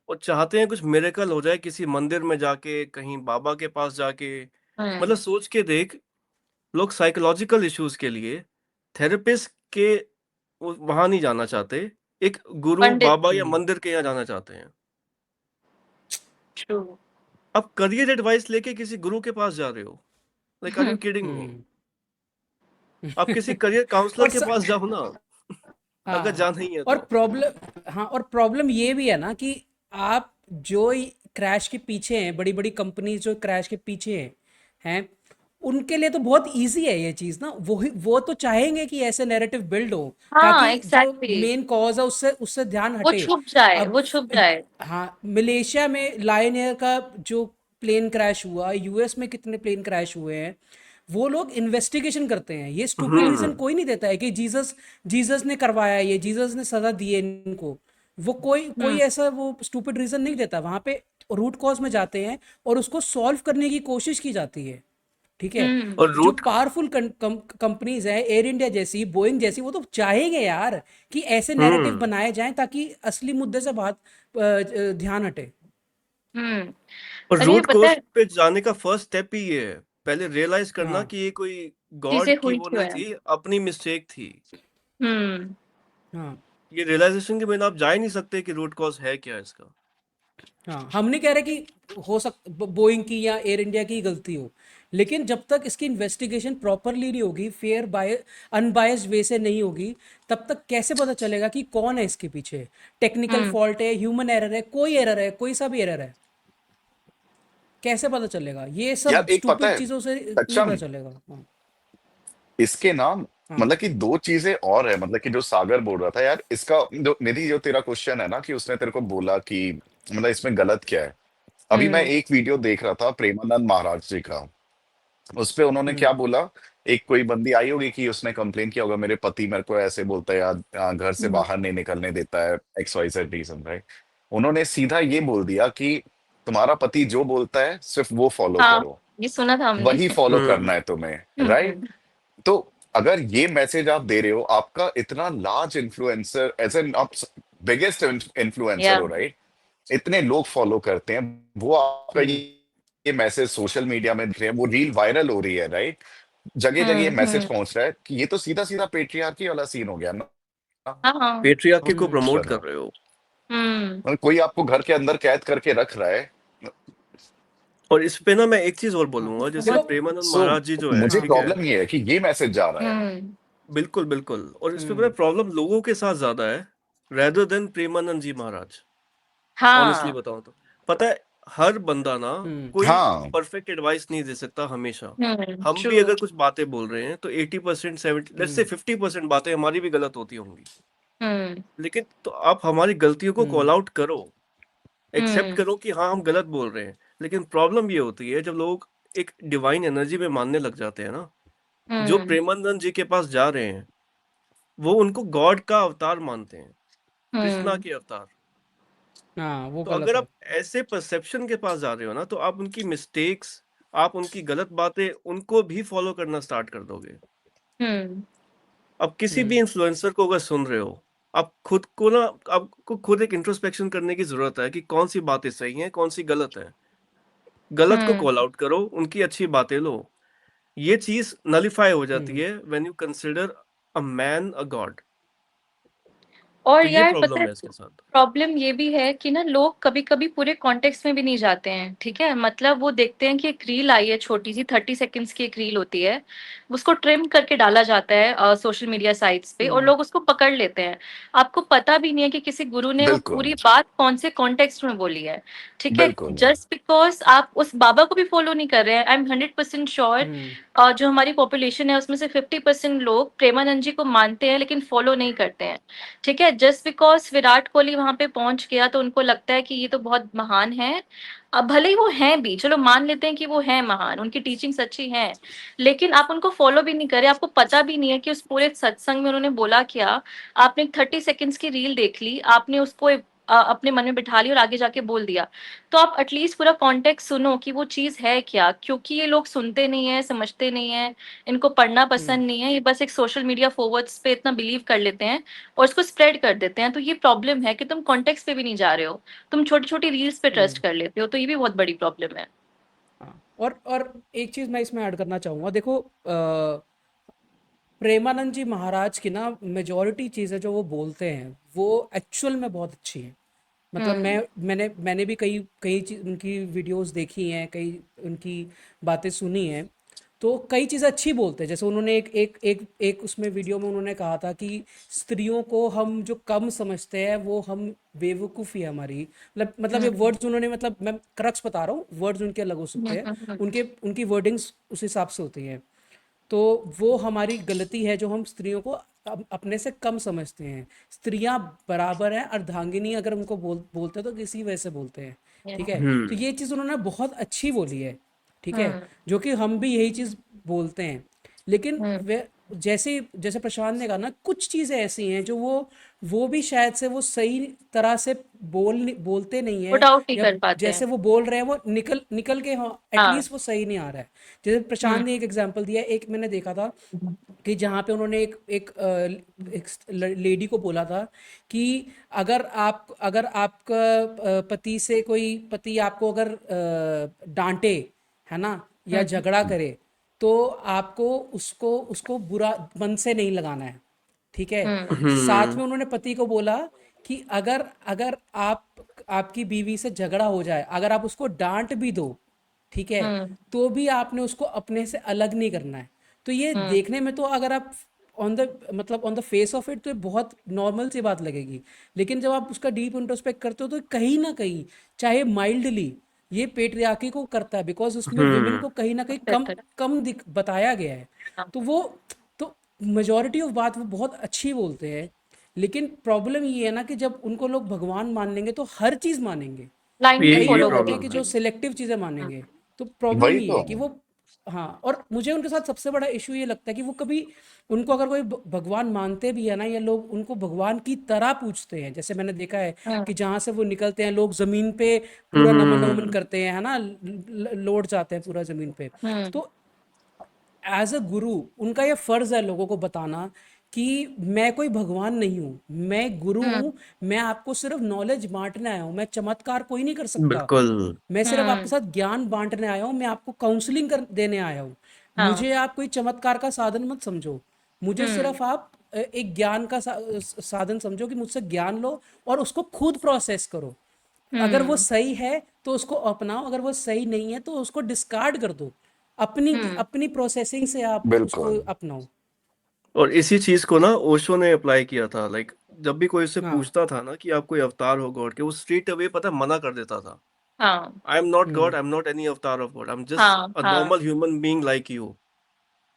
[SPEAKER 1] वो चाहते हैं कुछ मिरेकल हो जाए किसी मंदिर में जाके, कहीं बाबा के पास जाके।
[SPEAKER 4] हम्म
[SPEAKER 1] मतलब सोच के देख, लोग साइकोलॉजिकल इश्यूज के लिए थेरेपिस्ट के वहां नहीं जाना चाहते, एक गुरु
[SPEAKER 4] पंडित।
[SPEAKER 1] बाबा या
[SPEAKER 3] हम्म
[SPEAKER 1] मंदिर के यहाँ जाना चाहते हैं।
[SPEAKER 4] ट्रू।
[SPEAKER 1] अब करियर एडवाइस लेके किसी गुरु के पास जा रहे हो, like are you kidding me?
[SPEAKER 3] हम्म
[SPEAKER 1] आप किसी करियर काउंसलर
[SPEAKER 3] और
[SPEAKER 1] के पास जाओ ना, अगर
[SPEAKER 3] हाँ
[SPEAKER 1] जाना ही है
[SPEAKER 3] और
[SPEAKER 1] तो।
[SPEAKER 3] प्रॉब्लम हाँ और प्रॉब्लम ये भी है ना कि आप जो क्रैश के पीछे हैं, बड़ी बड़ी कंपनीज जो क्रैश के पीछे हैं उनके लिए तो बहुत इजी है ये चीज़ ना। वो तो चाहेंगे कि ऐसे नैरेटिव बिल्ड हो
[SPEAKER 4] हाँ
[SPEAKER 3] ताकि जो
[SPEAKER 4] एग्जैक्टली,
[SPEAKER 3] मेन कॉज है उससे उससे ध्यान
[SPEAKER 4] वो
[SPEAKER 3] हटे।
[SPEAKER 4] छुप जाए,
[SPEAKER 3] अब
[SPEAKER 4] वो छुप जाए।
[SPEAKER 3] हाँ मलेशिया में लायन एयर का जो प्लेन क्रैश हुआ, यूएस में कितने प्लेन क्रैश हुए हैं, वो लोग इन्वेस्टिगेशन करते हैं। ये स्टूपिड रीजन
[SPEAKER 1] हम्म।
[SPEAKER 3] कोई नहीं देता है कि जीसस जीसस ने करवाया है, ये जीसस ने सजा दी है इनको। वो कोई कोई
[SPEAKER 4] हम्म
[SPEAKER 3] ऐसा वो स्टूपिड रीजन नहीं देता। वहां पे रूट कॉज में जाते हैं और उसको सॉल्व करने की कोशिश की जाती है। ठीक है।
[SPEAKER 4] हम्म
[SPEAKER 1] और
[SPEAKER 3] जो
[SPEAKER 1] रूट
[SPEAKER 3] पावरफुल कंपनीज है, एयर इंडिया जैसी, बोइंग जैसी, वो तो चाहेंगे यार कि ऐसे नैरेटिव
[SPEAKER 1] हम्म
[SPEAKER 3] बनाए जाएं ताकि असली मुद्दे से बात ध्यान हटे।
[SPEAKER 4] हम्म
[SPEAKER 1] और
[SPEAKER 4] और ये
[SPEAKER 1] रूट
[SPEAKER 4] पता
[SPEAKER 1] कोज
[SPEAKER 4] है
[SPEAKER 1] पे जाने का फर्स्ट स्टेप ही ये है, पहले रियलाइज करना
[SPEAKER 3] हाँ
[SPEAKER 1] कि ये कोई
[SPEAKER 4] चीजें
[SPEAKER 1] गॉड की
[SPEAKER 4] हुई
[SPEAKER 1] वो
[SPEAKER 4] क्यों
[SPEAKER 1] नहीं
[SPEAKER 4] है।
[SPEAKER 1] थी, अपनी मिस्टेक थी।
[SPEAKER 4] हम्म
[SPEAKER 3] हाँ
[SPEAKER 1] ये रियलाइजेशन के बिना आप जा ही नहीं सकते कि रूट कॉज है क्या इसका।
[SPEAKER 3] हाँ हम नहीं कह रहे कि बोइंग की या एयर इंडिया की गलती हो, लेकिन जब तक इसकी इन्वेस्टिगेशन प्रॉपरली नहीं होगी, फेयर बाय अनबायस्ड वे से नहीं होगी, तब तक कैसे पता चलेगा कि कौन है इसके पीछे? टेक्निकल
[SPEAKER 4] हम्म
[SPEAKER 3] फॉल्ट है, ह्यूमन एरर है, कोई एरर है, कोई सा भी एरर है, कैसे पता चलेगा? ये
[SPEAKER 2] यार
[SPEAKER 3] सब
[SPEAKER 2] एक पता
[SPEAKER 3] स्टूपिड
[SPEAKER 2] है
[SPEAKER 3] चीजों से नहीं पता
[SPEAKER 2] सक्षम,
[SPEAKER 3] चलेगा। हाँ
[SPEAKER 2] इसके नाम
[SPEAKER 3] हाँ
[SPEAKER 2] मतलब कि दो चीजें और है, मतलब कि जो सागर बोल रहा था यार, इसका जो निधि, जो तेरा क्वेश्चन है ना कि उसने तेरे को बोला कि मतलब इसमें गलत क्या है। अभी मैं
[SPEAKER 4] हम्म
[SPEAKER 2] एक वीडियो देख रहा था प्रेमानंद महाराज जी का। उस पे उन्होंने क्या
[SPEAKER 3] हम्म
[SPEAKER 2] बोला, एक कोई बंदी आई होगी कि उसने कंप्लेन किया होगा, मेरे पति मेरे को ऐसे बोलता है यार, घर से
[SPEAKER 4] हम्म,
[SPEAKER 2] बाहर नहीं निकलने देता है, X Y Z region, right. उन्होंने सीधा ये बोल दिया कि तुम्हारा पति जो बोलता है सिर्फ वो फॉलो
[SPEAKER 4] हाँ
[SPEAKER 2] करो,
[SPEAKER 4] ये सुना था हमने।
[SPEAKER 2] वही फॉलो
[SPEAKER 1] हुँ,
[SPEAKER 2] करना है तुम्हें, राइट।
[SPEAKER 4] हम्म
[SPEAKER 2] तो अगर ये मैसेज आप दे रहे हो, आपका इतना लार्ज इन्फ्लुएंसर, एज एन आप बिगेस्ट इन्फ्लुएंसर
[SPEAKER 4] या
[SPEAKER 2] हो, राइट, इतने लोग फॉलो करते हैं, वो आपका
[SPEAKER 3] हम्म
[SPEAKER 2] ये मैसेज सोशल मीडिया में दिख रहे हैं, वो रील वायरल हो रही है, राइट, जगह जगह ये मैसेज
[SPEAKER 4] हम्म,
[SPEAKER 2] पहुंच रहा है, कि ये तो सीधा सीधा पेट्रियार्की वाला सीन हो गया ना।
[SPEAKER 4] हाँ हाँ,
[SPEAKER 1] पैट्रियार्की को
[SPEAKER 3] हम्म
[SPEAKER 1] प्रमोट
[SPEAKER 2] कर रहे
[SPEAKER 1] कर
[SPEAKER 2] हो,
[SPEAKER 1] रहे हो।
[SPEAKER 4] हम्म
[SPEAKER 2] मतलब कोई आपको घर के अंदर कैद करके रख रहा है।
[SPEAKER 1] और इस पे ना मैं एक चीज़ और
[SPEAKER 3] हाँ
[SPEAKER 1] बोलूँगा, जैसे
[SPEAKER 3] देखो
[SPEAKER 1] प्रेमानंद
[SPEAKER 2] सो
[SPEAKER 1] महाराज जी जो है,
[SPEAKER 2] मुझे
[SPEAKER 3] हाँ
[SPEAKER 1] ठीक है?
[SPEAKER 2] प्रॉब्लम ये है कि ये मैसेज जा रहा है।
[SPEAKER 4] हम्म
[SPEAKER 1] बिल्कुल, बिल्कुल, और इस पे पता है
[SPEAKER 3] हम्म
[SPEAKER 1] प्रॉब्लम लोगों के साथ ज़्यादा है, रेदर देन प्रेमानंद जी महाराज, ऑनेस्टली
[SPEAKER 4] हाँ
[SPEAKER 1] बताऊँ तो। पता है, हर बंदा ना
[SPEAKER 3] हम्म
[SPEAKER 1] कोई
[SPEAKER 2] हाँ,
[SPEAKER 1] परफेक्ट एडवाइस नहीं दे सकता हमेशा। हम भी
[SPEAKER 4] ट्रू
[SPEAKER 1] अगर कुछ बातें बोल रहे हैं, तो 80% 70 लेट्स से
[SPEAKER 3] हम्म
[SPEAKER 1] 50% बातें हमारी भी गलत होती होंगी।
[SPEAKER 4] हम्म
[SPEAKER 1] लेकिन तो आप हमारी गलतियों को कॉल
[SPEAKER 3] हम्म
[SPEAKER 1] आउट करो, एक्सेप्ट
[SPEAKER 4] हम्म
[SPEAKER 1] करो कि हाँ, हम गलत बोल रहे हैं। लेकिन प्रॉब्लम ये होती है जब लोग एक डिवाइन एनर्जी में मानने लग जाते हैं ना, जो
[SPEAKER 4] हम्म
[SPEAKER 1] प्रेमानंद जी के पास जा रहे हैं, वो उनको गॉड का अवतार मानते हैं, कृष्णा
[SPEAKER 4] हम्म
[SPEAKER 1] के अवतार।
[SPEAKER 3] हाँ वो
[SPEAKER 1] तो
[SPEAKER 3] गलत
[SPEAKER 1] अगर
[SPEAKER 3] है
[SPEAKER 1] आप ऐसे परसेप्शन के पास जा रहे हो ना, तो आप उनकी मिस्टेक्स, आप उनकी गलत बातें, उनको भी फॉलो करना स्टार्ट कर दोगे।
[SPEAKER 4] हम्म
[SPEAKER 1] अब किसी भी
[SPEAKER 3] हम्म
[SPEAKER 1] इन्फ्लुएंसर को अगर सुन रहे हो, आप खुद को ना, आपको खुद एक इंट्रोस्पेक्शन करने की ज़रूरत है कि कौन-सी बातें सही हैं, कौन-सी गलत हैं। गलत को
[SPEAKER 4] हम्म
[SPEAKER 1] कॉल आउट करो, उनकी अच्छी बातें लो। ये चीज़ नलिफाई हो जाती
[SPEAKER 3] हम्म
[SPEAKER 1] है when you consider a man a God.
[SPEAKER 4] और
[SPEAKER 1] तो ये
[SPEAKER 4] यार पता
[SPEAKER 1] प्रॉब्लम
[SPEAKER 4] है
[SPEAKER 1] है इसके साथ।
[SPEAKER 4] प्रॉब्लम ये भी है कि ना लोग कभी-कभी पूरे कॉन्टेक्स्ट में भी नहीं जाते हैं, ठीक है? मतलब वो देखते हैं कि एक रील आई है छोटी-सी 30 सेकंड्स की एक रील होती है, उसको ट्रिम करके डाला जाता है सोशल मीडिया साइट्स पे और
[SPEAKER 3] हम्म
[SPEAKER 4] लोग उसको पकड़ लेते हैं। आपको पता भी नहीं है कि किसी गुरु ने वो
[SPEAKER 2] बिल्कुल
[SPEAKER 4] पूरी बात कौन से कॉन्टेक्स्ट में बोली है, ठीक है?
[SPEAKER 2] बिल्कुल।
[SPEAKER 4] जस्ट बिकॉज़ आप उस बाबा को भी फॉलो नहीं कर रहे हैं, आई एम 100% श्योर
[SPEAKER 3] हम्म
[SPEAKER 4] जो हमारी पॉपुलेशन है उसमें से 50% लोग प्रेमानंद जी को मानते हैं लेकिन फॉलो नहीं करते हैं। ठीक है, जस्ट बिकॉज विराट कोहली वहां पे पहुंच गया तो उनको लगता है कि ये तो बहुत महान है। अब भले ही वो हैं भी, चलो मान लेते हैं कि वो है महान, उनकी टीचिंग्स अच्छी हैं, लेकिन आप उनको फॉलो भी नहीं करे, आपको पता भी नहीं है कि उस पूरे सत्संग में उन्होंने बोला क्या। आपने एक 30 सेकेंड्स की रील देख ली, आपने उसको अपने मन में बिठा ली और आगे जाके बोल दिया। तो आप एटलीस्ट पूरा कॉन्टेक्स्ट सुनो कि वो चीज है क्या, क्योंकि ये लोग सुनते नहीं है, समझते नहीं है, इनको पढ़ना
[SPEAKER 3] हम्म
[SPEAKER 4] पसंद नहीं है, ये बस एक सोशल मीडिया फॉरवर्ड्स पे इतना बिलीव कर लेते हैं और उसको स्प्रेड कर देते हैं। तो ये प्रॉब्लम है कि तुम कॉन्टेक्स्ट पे भी नहीं जा रहे हो, तुम छोटी छोटी रील्स पे ट्रस्ट
[SPEAKER 3] हम्म
[SPEAKER 4] कर लेते हो, तो ये भी बहुत बड़ी प्रॉब्लम है।
[SPEAKER 3] हाँ और एक चीज़ मैं इसमें ऐड करना चाहूँगा देखो प्रेमानंद जी महाराज की ना मेजॉरिटी चीज़ें जो वो बोलते हैं वो एक्चुअल में बहुत अच्छी हैं मतलब
[SPEAKER 4] हम्म
[SPEAKER 3] मैंने भी कई कई उनकी वीडियोस देखी हैं कई उनकी बातें सुनी हैं तो कई चीज़ें अच्छी बोलते हैं जैसे उन्होंने एक उसमें वीडियो में उन्होंने कहा था कि स्त्रियों को हम जो कम समझते हैं वो हम बेवकूफ़ी है हमारी मतलब ये
[SPEAKER 4] हम्म
[SPEAKER 3] वर्ड्स उन्होंने मतलब मैं क्रक्स बता रहा हूँ वर्ड्स उनके अलग हो सकते हैं
[SPEAKER 4] हम्म
[SPEAKER 3] उनके उनकी वर्डिंग्स उस हिसाब से होती हैं तो वो हमारी गलती है जो हम स्त्रियों को अपने से कम समझते हैं स्त्रियां बराबर हैं अर्धांगिनी अगर उनको बोलते हैं तो किसी वजह से बोलते हैं ठीक है तो
[SPEAKER 1] हुँ,
[SPEAKER 3] ये चीज़ उन्होंने बहुत अच्छी बोली है ठीक है
[SPEAKER 4] हम्म
[SPEAKER 3] जो कि हम भी यही चीज़ बोलते हैं लेकिन
[SPEAKER 4] हम्म
[SPEAKER 3] वे जैसे जैसे प्रशांत ने कहा ना कुछ चीज़ें ऐसी हैं जो वो भी शायद से वो सही तरह से बोलते नहीं है
[SPEAKER 4] पुट आउट नहीं
[SPEAKER 3] या
[SPEAKER 4] कर पाते
[SPEAKER 3] जैसे
[SPEAKER 4] हैं।
[SPEAKER 3] वो बोल रहे हैं वो निकल निकल के हाँ
[SPEAKER 4] हाँ।
[SPEAKER 3] एटलीस्ट वो सही नहीं आ रहा है जैसे
[SPEAKER 4] हम्म
[SPEAKER 3] प्रशांत ने एक एग्जांपल दिया एक मैंने देखा था कि जहाँ पे उन्होंने एक लेडी को बोला था कि अगर आपका पति आपको अगर डांटे है ना या
[SPEAKER 4] हम्म
[SPEAKER 3] झगड़ा करे तो आपको उसको उसको बुरा मन से नहीं लगाना है ठीक है साथ
[SPEAKER 1] हुँ,
[SPEAKER 3] में उन्होंने पति को बोला कि अगर अगर आपकी बीवी से झगड़ा हो जाए अगर आप उसको डांट भी दो ठीक है
[SPEAKER 4] हम्म
[SPEAKER 3] तो भी आपने उसको अपने से अलग नहीं करना है तो ये
[SPEAKER 4] हम्म
[SPEAKER 3] देखने में तो अगर आप on the face of it तो ये बहुत नॉर्मल सी बात लगेगी लेकिन जब आप उसका डीप इंट्रोस्पेक्ट करते हो तो कहीं ना कहीं चाहे माइल्डली ये पेट्रियार्की को करता है बिकॉज उसमें विमेन
[SPEAKER 1] हुँ,
[SPEAKER 3] को कहीं ना कहीं कम
[SPEAKER 4] बेहतर है।
[SPEAKER 3] कम बताया गया है
[SPEAKER 4] हाँ।
[SPEAKER 3] तो वो तो मेजॉरिटी ऑफ बात वो बहुत अच्छी बोलते हैं, लेकिन प्रॉब्लम ये है ना कि जब उनको लोग भगवान मान लेंगे तो हर चीज़ मानेंगे।
[SPEAKER 4] ब्लाइंडली
[SPEAKER 3] कई
[SPEAKER 1] ये
[SPEAKER 4] फॉलो
[SPEAKER 3] लोग होते हैं
[SPEAKER 1] प्रॉब्लम
[SPEAKER 3] कि
[SPEAKER 1] है।
[SPEAKER 3] जो
[SPEAKER 4] करेंगे।
[SPEAKER 3] सिलेक्टिव चीज़ें
[SPEAKER 4] हम्म
[SPEAKER 3] मानेंगे। तो प्रॉब्लम
[SPEAKER 2] वही
[SPEAKER 3] ये
[SPEAKER 2] तो।
[SPEAKER 3] है कि वो, हाँ, और मुझे उनके साथ सबसे बड़ा इशू ये लगता है कि वो कभी, उनको अगर कोई भगवान मानते भी है ना, या लोग उनको भगवान की तरह पूछते हैं, जैसे मैंने देखा है
[SPEAKER 4] हम्म
[SPEAKER 3] कि जहाँ से वो निकलते हैं लोग ज़मीन पे
[SPEAKER 1] हम्म
[SPEAKER 3] पूरा
[SPEAKER 1] हम्म,
[SPEAKER 3] नमन वमन
[SPEAKER 1] हम्म,
[SPEAKER 3] करते हैं, है ना, लौट जाते हैं पूरा ज़मीन पे।
[SPEAKER 4] हम्म
[SPEAKER 3] तो एज अ गुरु उनका ये फर्ज है लोगों को बताना कि मैं कोई भगवान नहीं हूँ, मैं गुरु
[SPEAKER 4] हम्म
[SPEAKER 3] हूँ, मैं आपको सिर्फ नॉलेज बांटने आया हूँ, मैं चमत्कार कोई नहीं कर सकता,
[SPEAKER 1] बिल्कुल।
[SPEAKER 3] मैं सिर्फ आपके
[SPEAKER 4] हम्म,
[SPEAKER 3] साथ ज्ञान बांटने आया हूँ, मैं आपको काउंसलिंग कर देने आया हूँ।
[SPEAKER 4] हाँ,
[SPEAKER 3] मुझे आप कोई चमत्कार का साधन मत समझो, मुझे
[SPEAKER 4] हम्म
[SPEAKER 3] सिर्फ आप एक ज्ञान का साधन समझो कि मुझसे ज्ञान लो और उसको खुद प्रोसेस करो। अगर वो
[SPEAKER 4] हम्म
[SPEAKER 3] सही है तो उसको अपनाओ, अगर वो सही नहीं है तो उसको डिस्कार्ड कर दो, अपनी
[SPEAKER 4] हम्म
[SPEAKER 3] अपनी प्रोसेसिंग से आप उसको
[SPEAKER 2] बिल्कुल।
[SPEAKER 3] अपनाओ।
[SPEAKER 1] और इसी चीज को ना ओशो ने अप्लाई किया था, लाइक जब भी कोई उससे
[SPEAKER 3] हाँ।
[SPEAKER 1] पूछता था ना कि आप कोई अवतार हो गॉड के, वो स्ट्रेट अवे पता है मना कर देता था।
[SPEAKER 4] हाँ,
[SPEAKER 1] I am not God,
[SPEAKER 3] hmm.
[SPEAKER 1] I am not any avatar of God, I am just
[SPEAKER 4] हाँ,
[SPEAKER 1] अ
[SPEAKER 4] हाँ,
[SPEAKER 1] normal human being like you.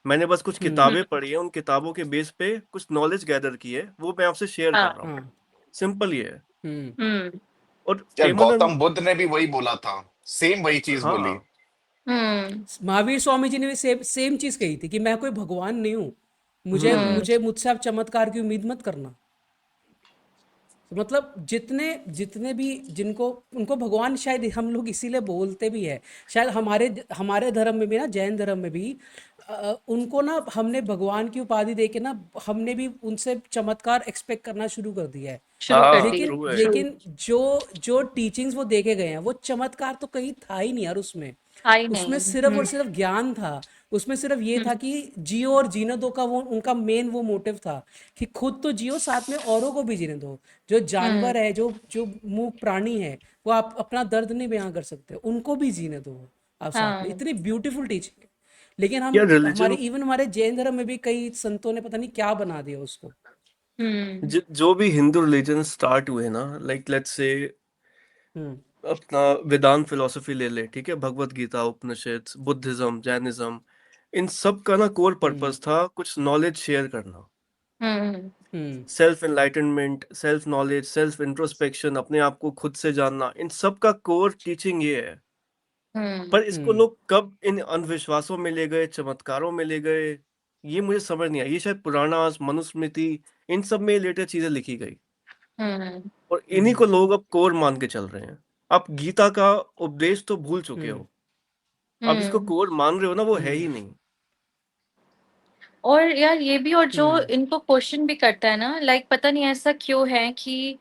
[SPEAKER 1] मैंने बस कुछ
[SPEAKER 3] हम्म।
[SPEAKER 1] किताबें पढ़ी है, उन किताबों के बेस पे कुछ नॉलेज गैदर की है, वो मैं आपसे शेयर कर
[SPEAKER 4] हाँ,
[SPEAKER 1] रहा हूँ।
[SPEAKER 3] हाँ।
[SPEAKER 1] सिंपल ये है।
[SPEAKER 3] हम्म।
[SPEAKER 4] हम्म
[SPEAKER 1] और
[SPEAKER 2] यार
[SPEAKER 1] प्रेमानंद,
[SPEAKER 2] गौतम बुद्ध ने भी वही बोला था, सेम वही चीज बोली।
[SPEAKER 1] हाँ,
[SPEAKER 4] हम्म
[SPEAKER 3] महावीर स्वामी जी ने भी सेम सेम चीज कही थी कि मैं कोई भगवान नहीं हूँ, मुझे
[SPEAKER 1] हम्म,
[SPEAKER 3] मुझे मुझसे आप चमत्कार की उम्मीद मत करना। तो मतलब जितने जितने भी जिनको, उनको भगवान शायद हम लोग इसीलिए बोलते भी है, शायद हमारे हमारे धर्म में भी ना, जैन धर्म में भी उनको ना हमने भगवान की उपाधि देके ना, हमने भी उनसे चमत्कार एक्सपेक्ट करना शुरू कर दिया है।
[SPEAKER 4] शुरू कर
[SPEAKER 1] हाँ,
[SPEAKER 4] दिए।
[SPEAKER 3] लेकिन
[SPEAKER 1] ट्रू है ये।
[SPEAKER 3] लेकिन जो जो टीचिंग्स वो देके गए हैं वो चमत्कार तो कहीं था ही नहीं यार उसमें।
[SPEAKER 4] आई
[SPEAKER 3] उसमें
[SPEAKER 4] नहीं।
[SPEAKER 3] सिर्फ और सिर्फ ज्ञान था। उसमें सिर्फ ये था
[SPEAKER 4] हम्म
[SPEAKER 3] कि जियो और जीने दो का वो उनका मेन वो मोटिव था कि खुद तो जियो, साथ में औरों को भी जीने दो। जो
[SPEAKER 4] हम्म
[SPEAKER 3] जानवर है, जो जो मूक प्राणी है, वो आप अपना दर्द नहीं बयां कर सकते, उनको भी जीने दो आप साथ में।
[SPEAKER 4] हाँ,
[SPEAKER 3] इतनी ब्यूटीफुल टीचिंग है। लेकिन हम
[SPEAKER 1] यार
[SPEAKER 3] हमारे
[SPEAKER 1] रिलीजन,
[SPEAKER 3] इवन हमारे जैन धर्म में भी कई संतों ने पता नहीं क्या बना दिया उसको।
[SPEAKER 4] हम्म
[SPEAKER 1] जो भी हिंदू रिलीजन स्टार्ट हुए ना, लाइक लेट्स से
[SPEAKER 3] हम्म।
[SPEAKER 1] अपना वेदांत फिलोसफी ले ले, ठीक है, भगवत गीता, उपनिषद, बुद्धिज्म, जैनिज्म, इन सब का ना कोर
[SPEAKER 3] हम्म।
[SPEAKER 1] पर्पस था कुछ नॉलेज शेयर करना।
[SPEAKER 4] हम्म
[SPEAKER 3] हम्म।
[SPEAKER 1] Self enlightenment, self knowledge, self introspection, अपने आप को खुद से जानना, इन सब का कोर टीचिंग ये है।
[SPEAKER 4] हम्म
[SPEAKER 1] पर इसको
[SPEAKER 3] हम्म।
[SPEAKER 1] लोग कब इन अंधविश्वासों में ले गए, चमत्कारों में ले गए, ये मुझे समझ नहीं आया। ये शायद पुराणास, मनुस्मृति, इन सब में रिलेटेड चीजें लिखी गई
[SPEAKER 4] हम्म
[SPEAKER 1] और इन्हीं
[SPEAKER 3] हम्म।
[SPEAKER 1] को लोग अब कोर मान के चल रहे हैं। आप गीता का उपदेश तो भूल चुके
[SPEAKER 3] हम्म।
[SPEAKER 1] हो, आप इसको
[SPEAKER 4] हम्म
[SPEAKER 1] कोर मान रहे हो ना, वो है
[SPEAKER 3] हम्म।
[SPEAKER 1] ही नहीं।
[SPEAKER 4] और यार ये भी, और जो
[SPEAKER 3] हम्म।
[SPEAKER 4] इनको क्वेश्चन भी करता है ना, लाइक पता नहीं ऐसा क्यों है कि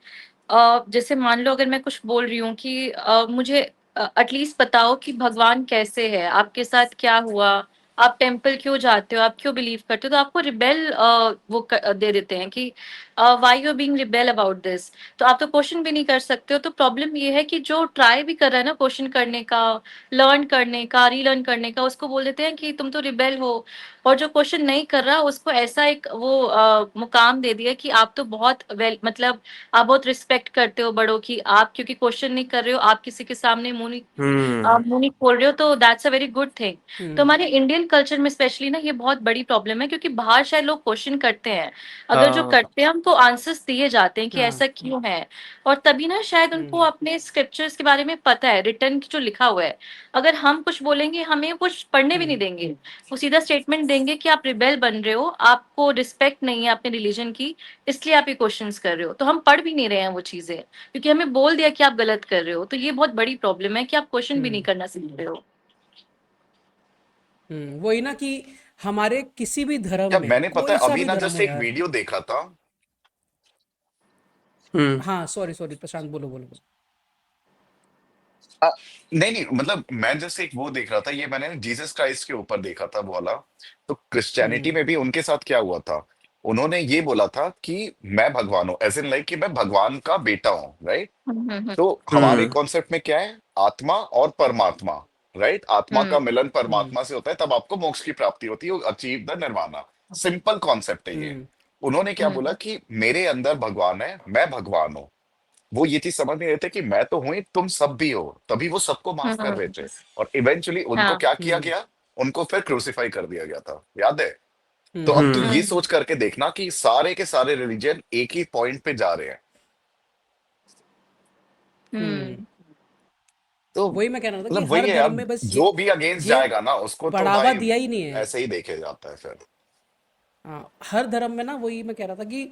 [SPEAKER 4] जैसे मान लो अगर मैं कुछ बोल रही हूँ कि मुझे एटलीस्ट बताओ कि भगवान कैसे है, आपके साथ क्या हुआ, आप टेम्पल क्यों जाते हो, आप क्यों बिलीव करते हो, तो आपको रिबेल दे देते हैं कि why you being rebel about this. तो आप तो क्वेश्चन भी नहीं कर सकते हो। तो प्रॉब्लम ये है कि जो ट्राई भी कर रहा है ना क्वेश्चन करने का, लर्न करने का, रीलर्न करने का, उसको बोल देते हैं कि तुम तो रिबेल हो। और जो क्वेश्चन नहीं कर रहा उसको ऐसा एक वो मुकाम दे दिया कि आप तो बहुत वेल, मतलब आप बहुत रिस्पेक्ट करते हो बड़ों की, आप क्योंकि क्वेश्चन नहीं कर रहे हो, आप किसी के सामने
[SPEAKER 1] हम्म,
[SPEAKER 4] मुंह नहीं खोल रहे हो, तो that's a very good thing. तो
[SPEAKER 3] हम्म।
[SPEAKER 4] हमारे इंडियन कल्चर में स्पेशली ना ये बहुत बड़ी प्रॉब्लम है, क्योंकि बाहर शायद लोग क्वेश्चन करते हैं, अगर जो
[SPEAKER 1] हाँ,
[SPEAKER 4] करते हैं हमको आंसर्स दिए जाते हैं कि
[SPEAKER 3] हाँ।
[SPEAKER 4] ऐसा क्यों है। और तभी ना शायद उनको
[SPEAKER 3] हम्म।
[SPEAKER 4] अपने स्क्रिप्चर्स के बारे में पता है, रिटर्न जो लिखा हुआ है। अगर हम कुछ बोलेंगे हमें कुछ पढ़ने भी नहीं
[SPEAKER 3] हम्म।
[SPEAKER 4] देंगे, वो सीधा स्टेटमेंट देंगे कि आप रिबेल बन रहे हो, आपको रिस्पेक्ट नहीं है अपने रिलीजन की, इसलिए आप ये क्वेश्चंस कर रहे हो। तो हम पढ़ भी नहीं रहे हैं वो चीजें, क्योंकि हमें बोल दिया कि आप गलत कर रहे हो। तो ये बहुत बड़ी प्रॉब्लम है कि आप क्वेश्चन भी नहीं
[SPEAKER 3] हम्म।
[SPEAKER 4] करना सीख रहे हो।
[SPEAKER 3] वही ना कि हमारे किसी भी धर्म
[SPEAKER 2] या
[SPEAKER 3] में,
[SPEAKER 2] मैंने पता
[SPEAKER 3] कोई
[SPEAKER 2] है
[SPEAKER 3] सा
[SPEAKER 2] अभी
[SPEAKER 3] भी
[SPEAKER 2] ना
[SPEAKER 3] धर्म
[SPEAKER 2] जस्ट
[SPEAKER 3] हो
[SPEAKER 2] एक
[SPEAKER 3] यार।
[SPEAKER 2] वीडियो देखा था।
[SPEAKER 1] हम्म,
[SPEAKER 3] हाँ, सॉरी सॉरी प्रशांत, बोलो बोलो बोलो।
[SPEAKER 2] अ, नहीं नहीं, मतलब मैं जस्ट एक वो देख रहा था, ये मैंने जीसस क्राइस्ट के ऊपर देखा था वो वाला। तो क्रिश्चियनिटी
[SPEAKER 3] हम्म।
[SPEAKER 2] में भी उनके साथ क्या हुआ था, उन्होंने ये बोला था कि मैं भगवान हूँ, एज इन लाइक कि मैं भगवान का बेटा हूँ, राइट।
[SPEAKER 4] हम्म
[SPEAKER 2] तो हमारे
[SPEAKER 1] हम्म,
[SPEAKER 2] कॉन्सेप्ट में क्या है, आत्मा और परमात्मा, राइट। आत्मा का
[SPEAKER 4] हम्म
[SPEAKER 2] मिलन
[SPEAKER 3] हम्म।
[SPEAKER 2] परमात्मा से होता है, तब आपको मोक्ष की प्राप्ति होती है, achieve the nirvana. Simple concept है ये।
[SPEAKER 3] हम्म।
[SPEAKER 2] उन्होंने क्या बोला
[SPEAKER 4] हम्म
[SPEAKER 2] कि मेरे अंदर भगवान है, मैं भगवान हूँ। वो ये चीज समझ नहीं रहे थे कि मैं तो हूं ही, तुम सब भी हो, तभी वो सबको माफ कर रहे
[SPEAKER 4] हम्म,
[SPEAKER 2] थे। और इवेंचुअली उनको
[SPEAKER 4] हाँ,
[SPEAKER 2] क्या किया
[SPEAKER 3] हम्म।
[SPEAKER 2] गया, उनको फिर क्रूसिफाई कर दिया गया था, याद है। तो अब तू ये
[SPEAKER 1] हम्म।
[SPEAKER 2] सोच करके देखना कि सारे के सारे रिलीजन एक ही पॉइंट पे जा रहे हैं।
[SPEAKER 3] हम्म।
[SPEAKER 4] हम्म।
[SPEAKER 2] तो
[SPEAKER 3] वही मैं कह रहा था कि
[SPEAKER 2] मतलब
[SPEAKER 3] हर
[SPEAKER 2] वही है
[SPEAKER 3] धर्म
[SPEAKER 2] यार,
[SPEAKER 3] में बस
[SPEAKER 2] जो भी अगेंस्ट
[SPEAKER 3] ये
[SPEAKER 2] जाएगा ना उसको तो
[SPEAKER 3] बढ़ावा
[SPEAKER 2] भाई
[SPEAKER 3] दिया ही नहीं है।
[SPEAKER 2] ऐसे ही देखे जाता है फिर।
[SPEAKER 3] हाँ, हर धर्म में ना वही मैं कह रहा था कि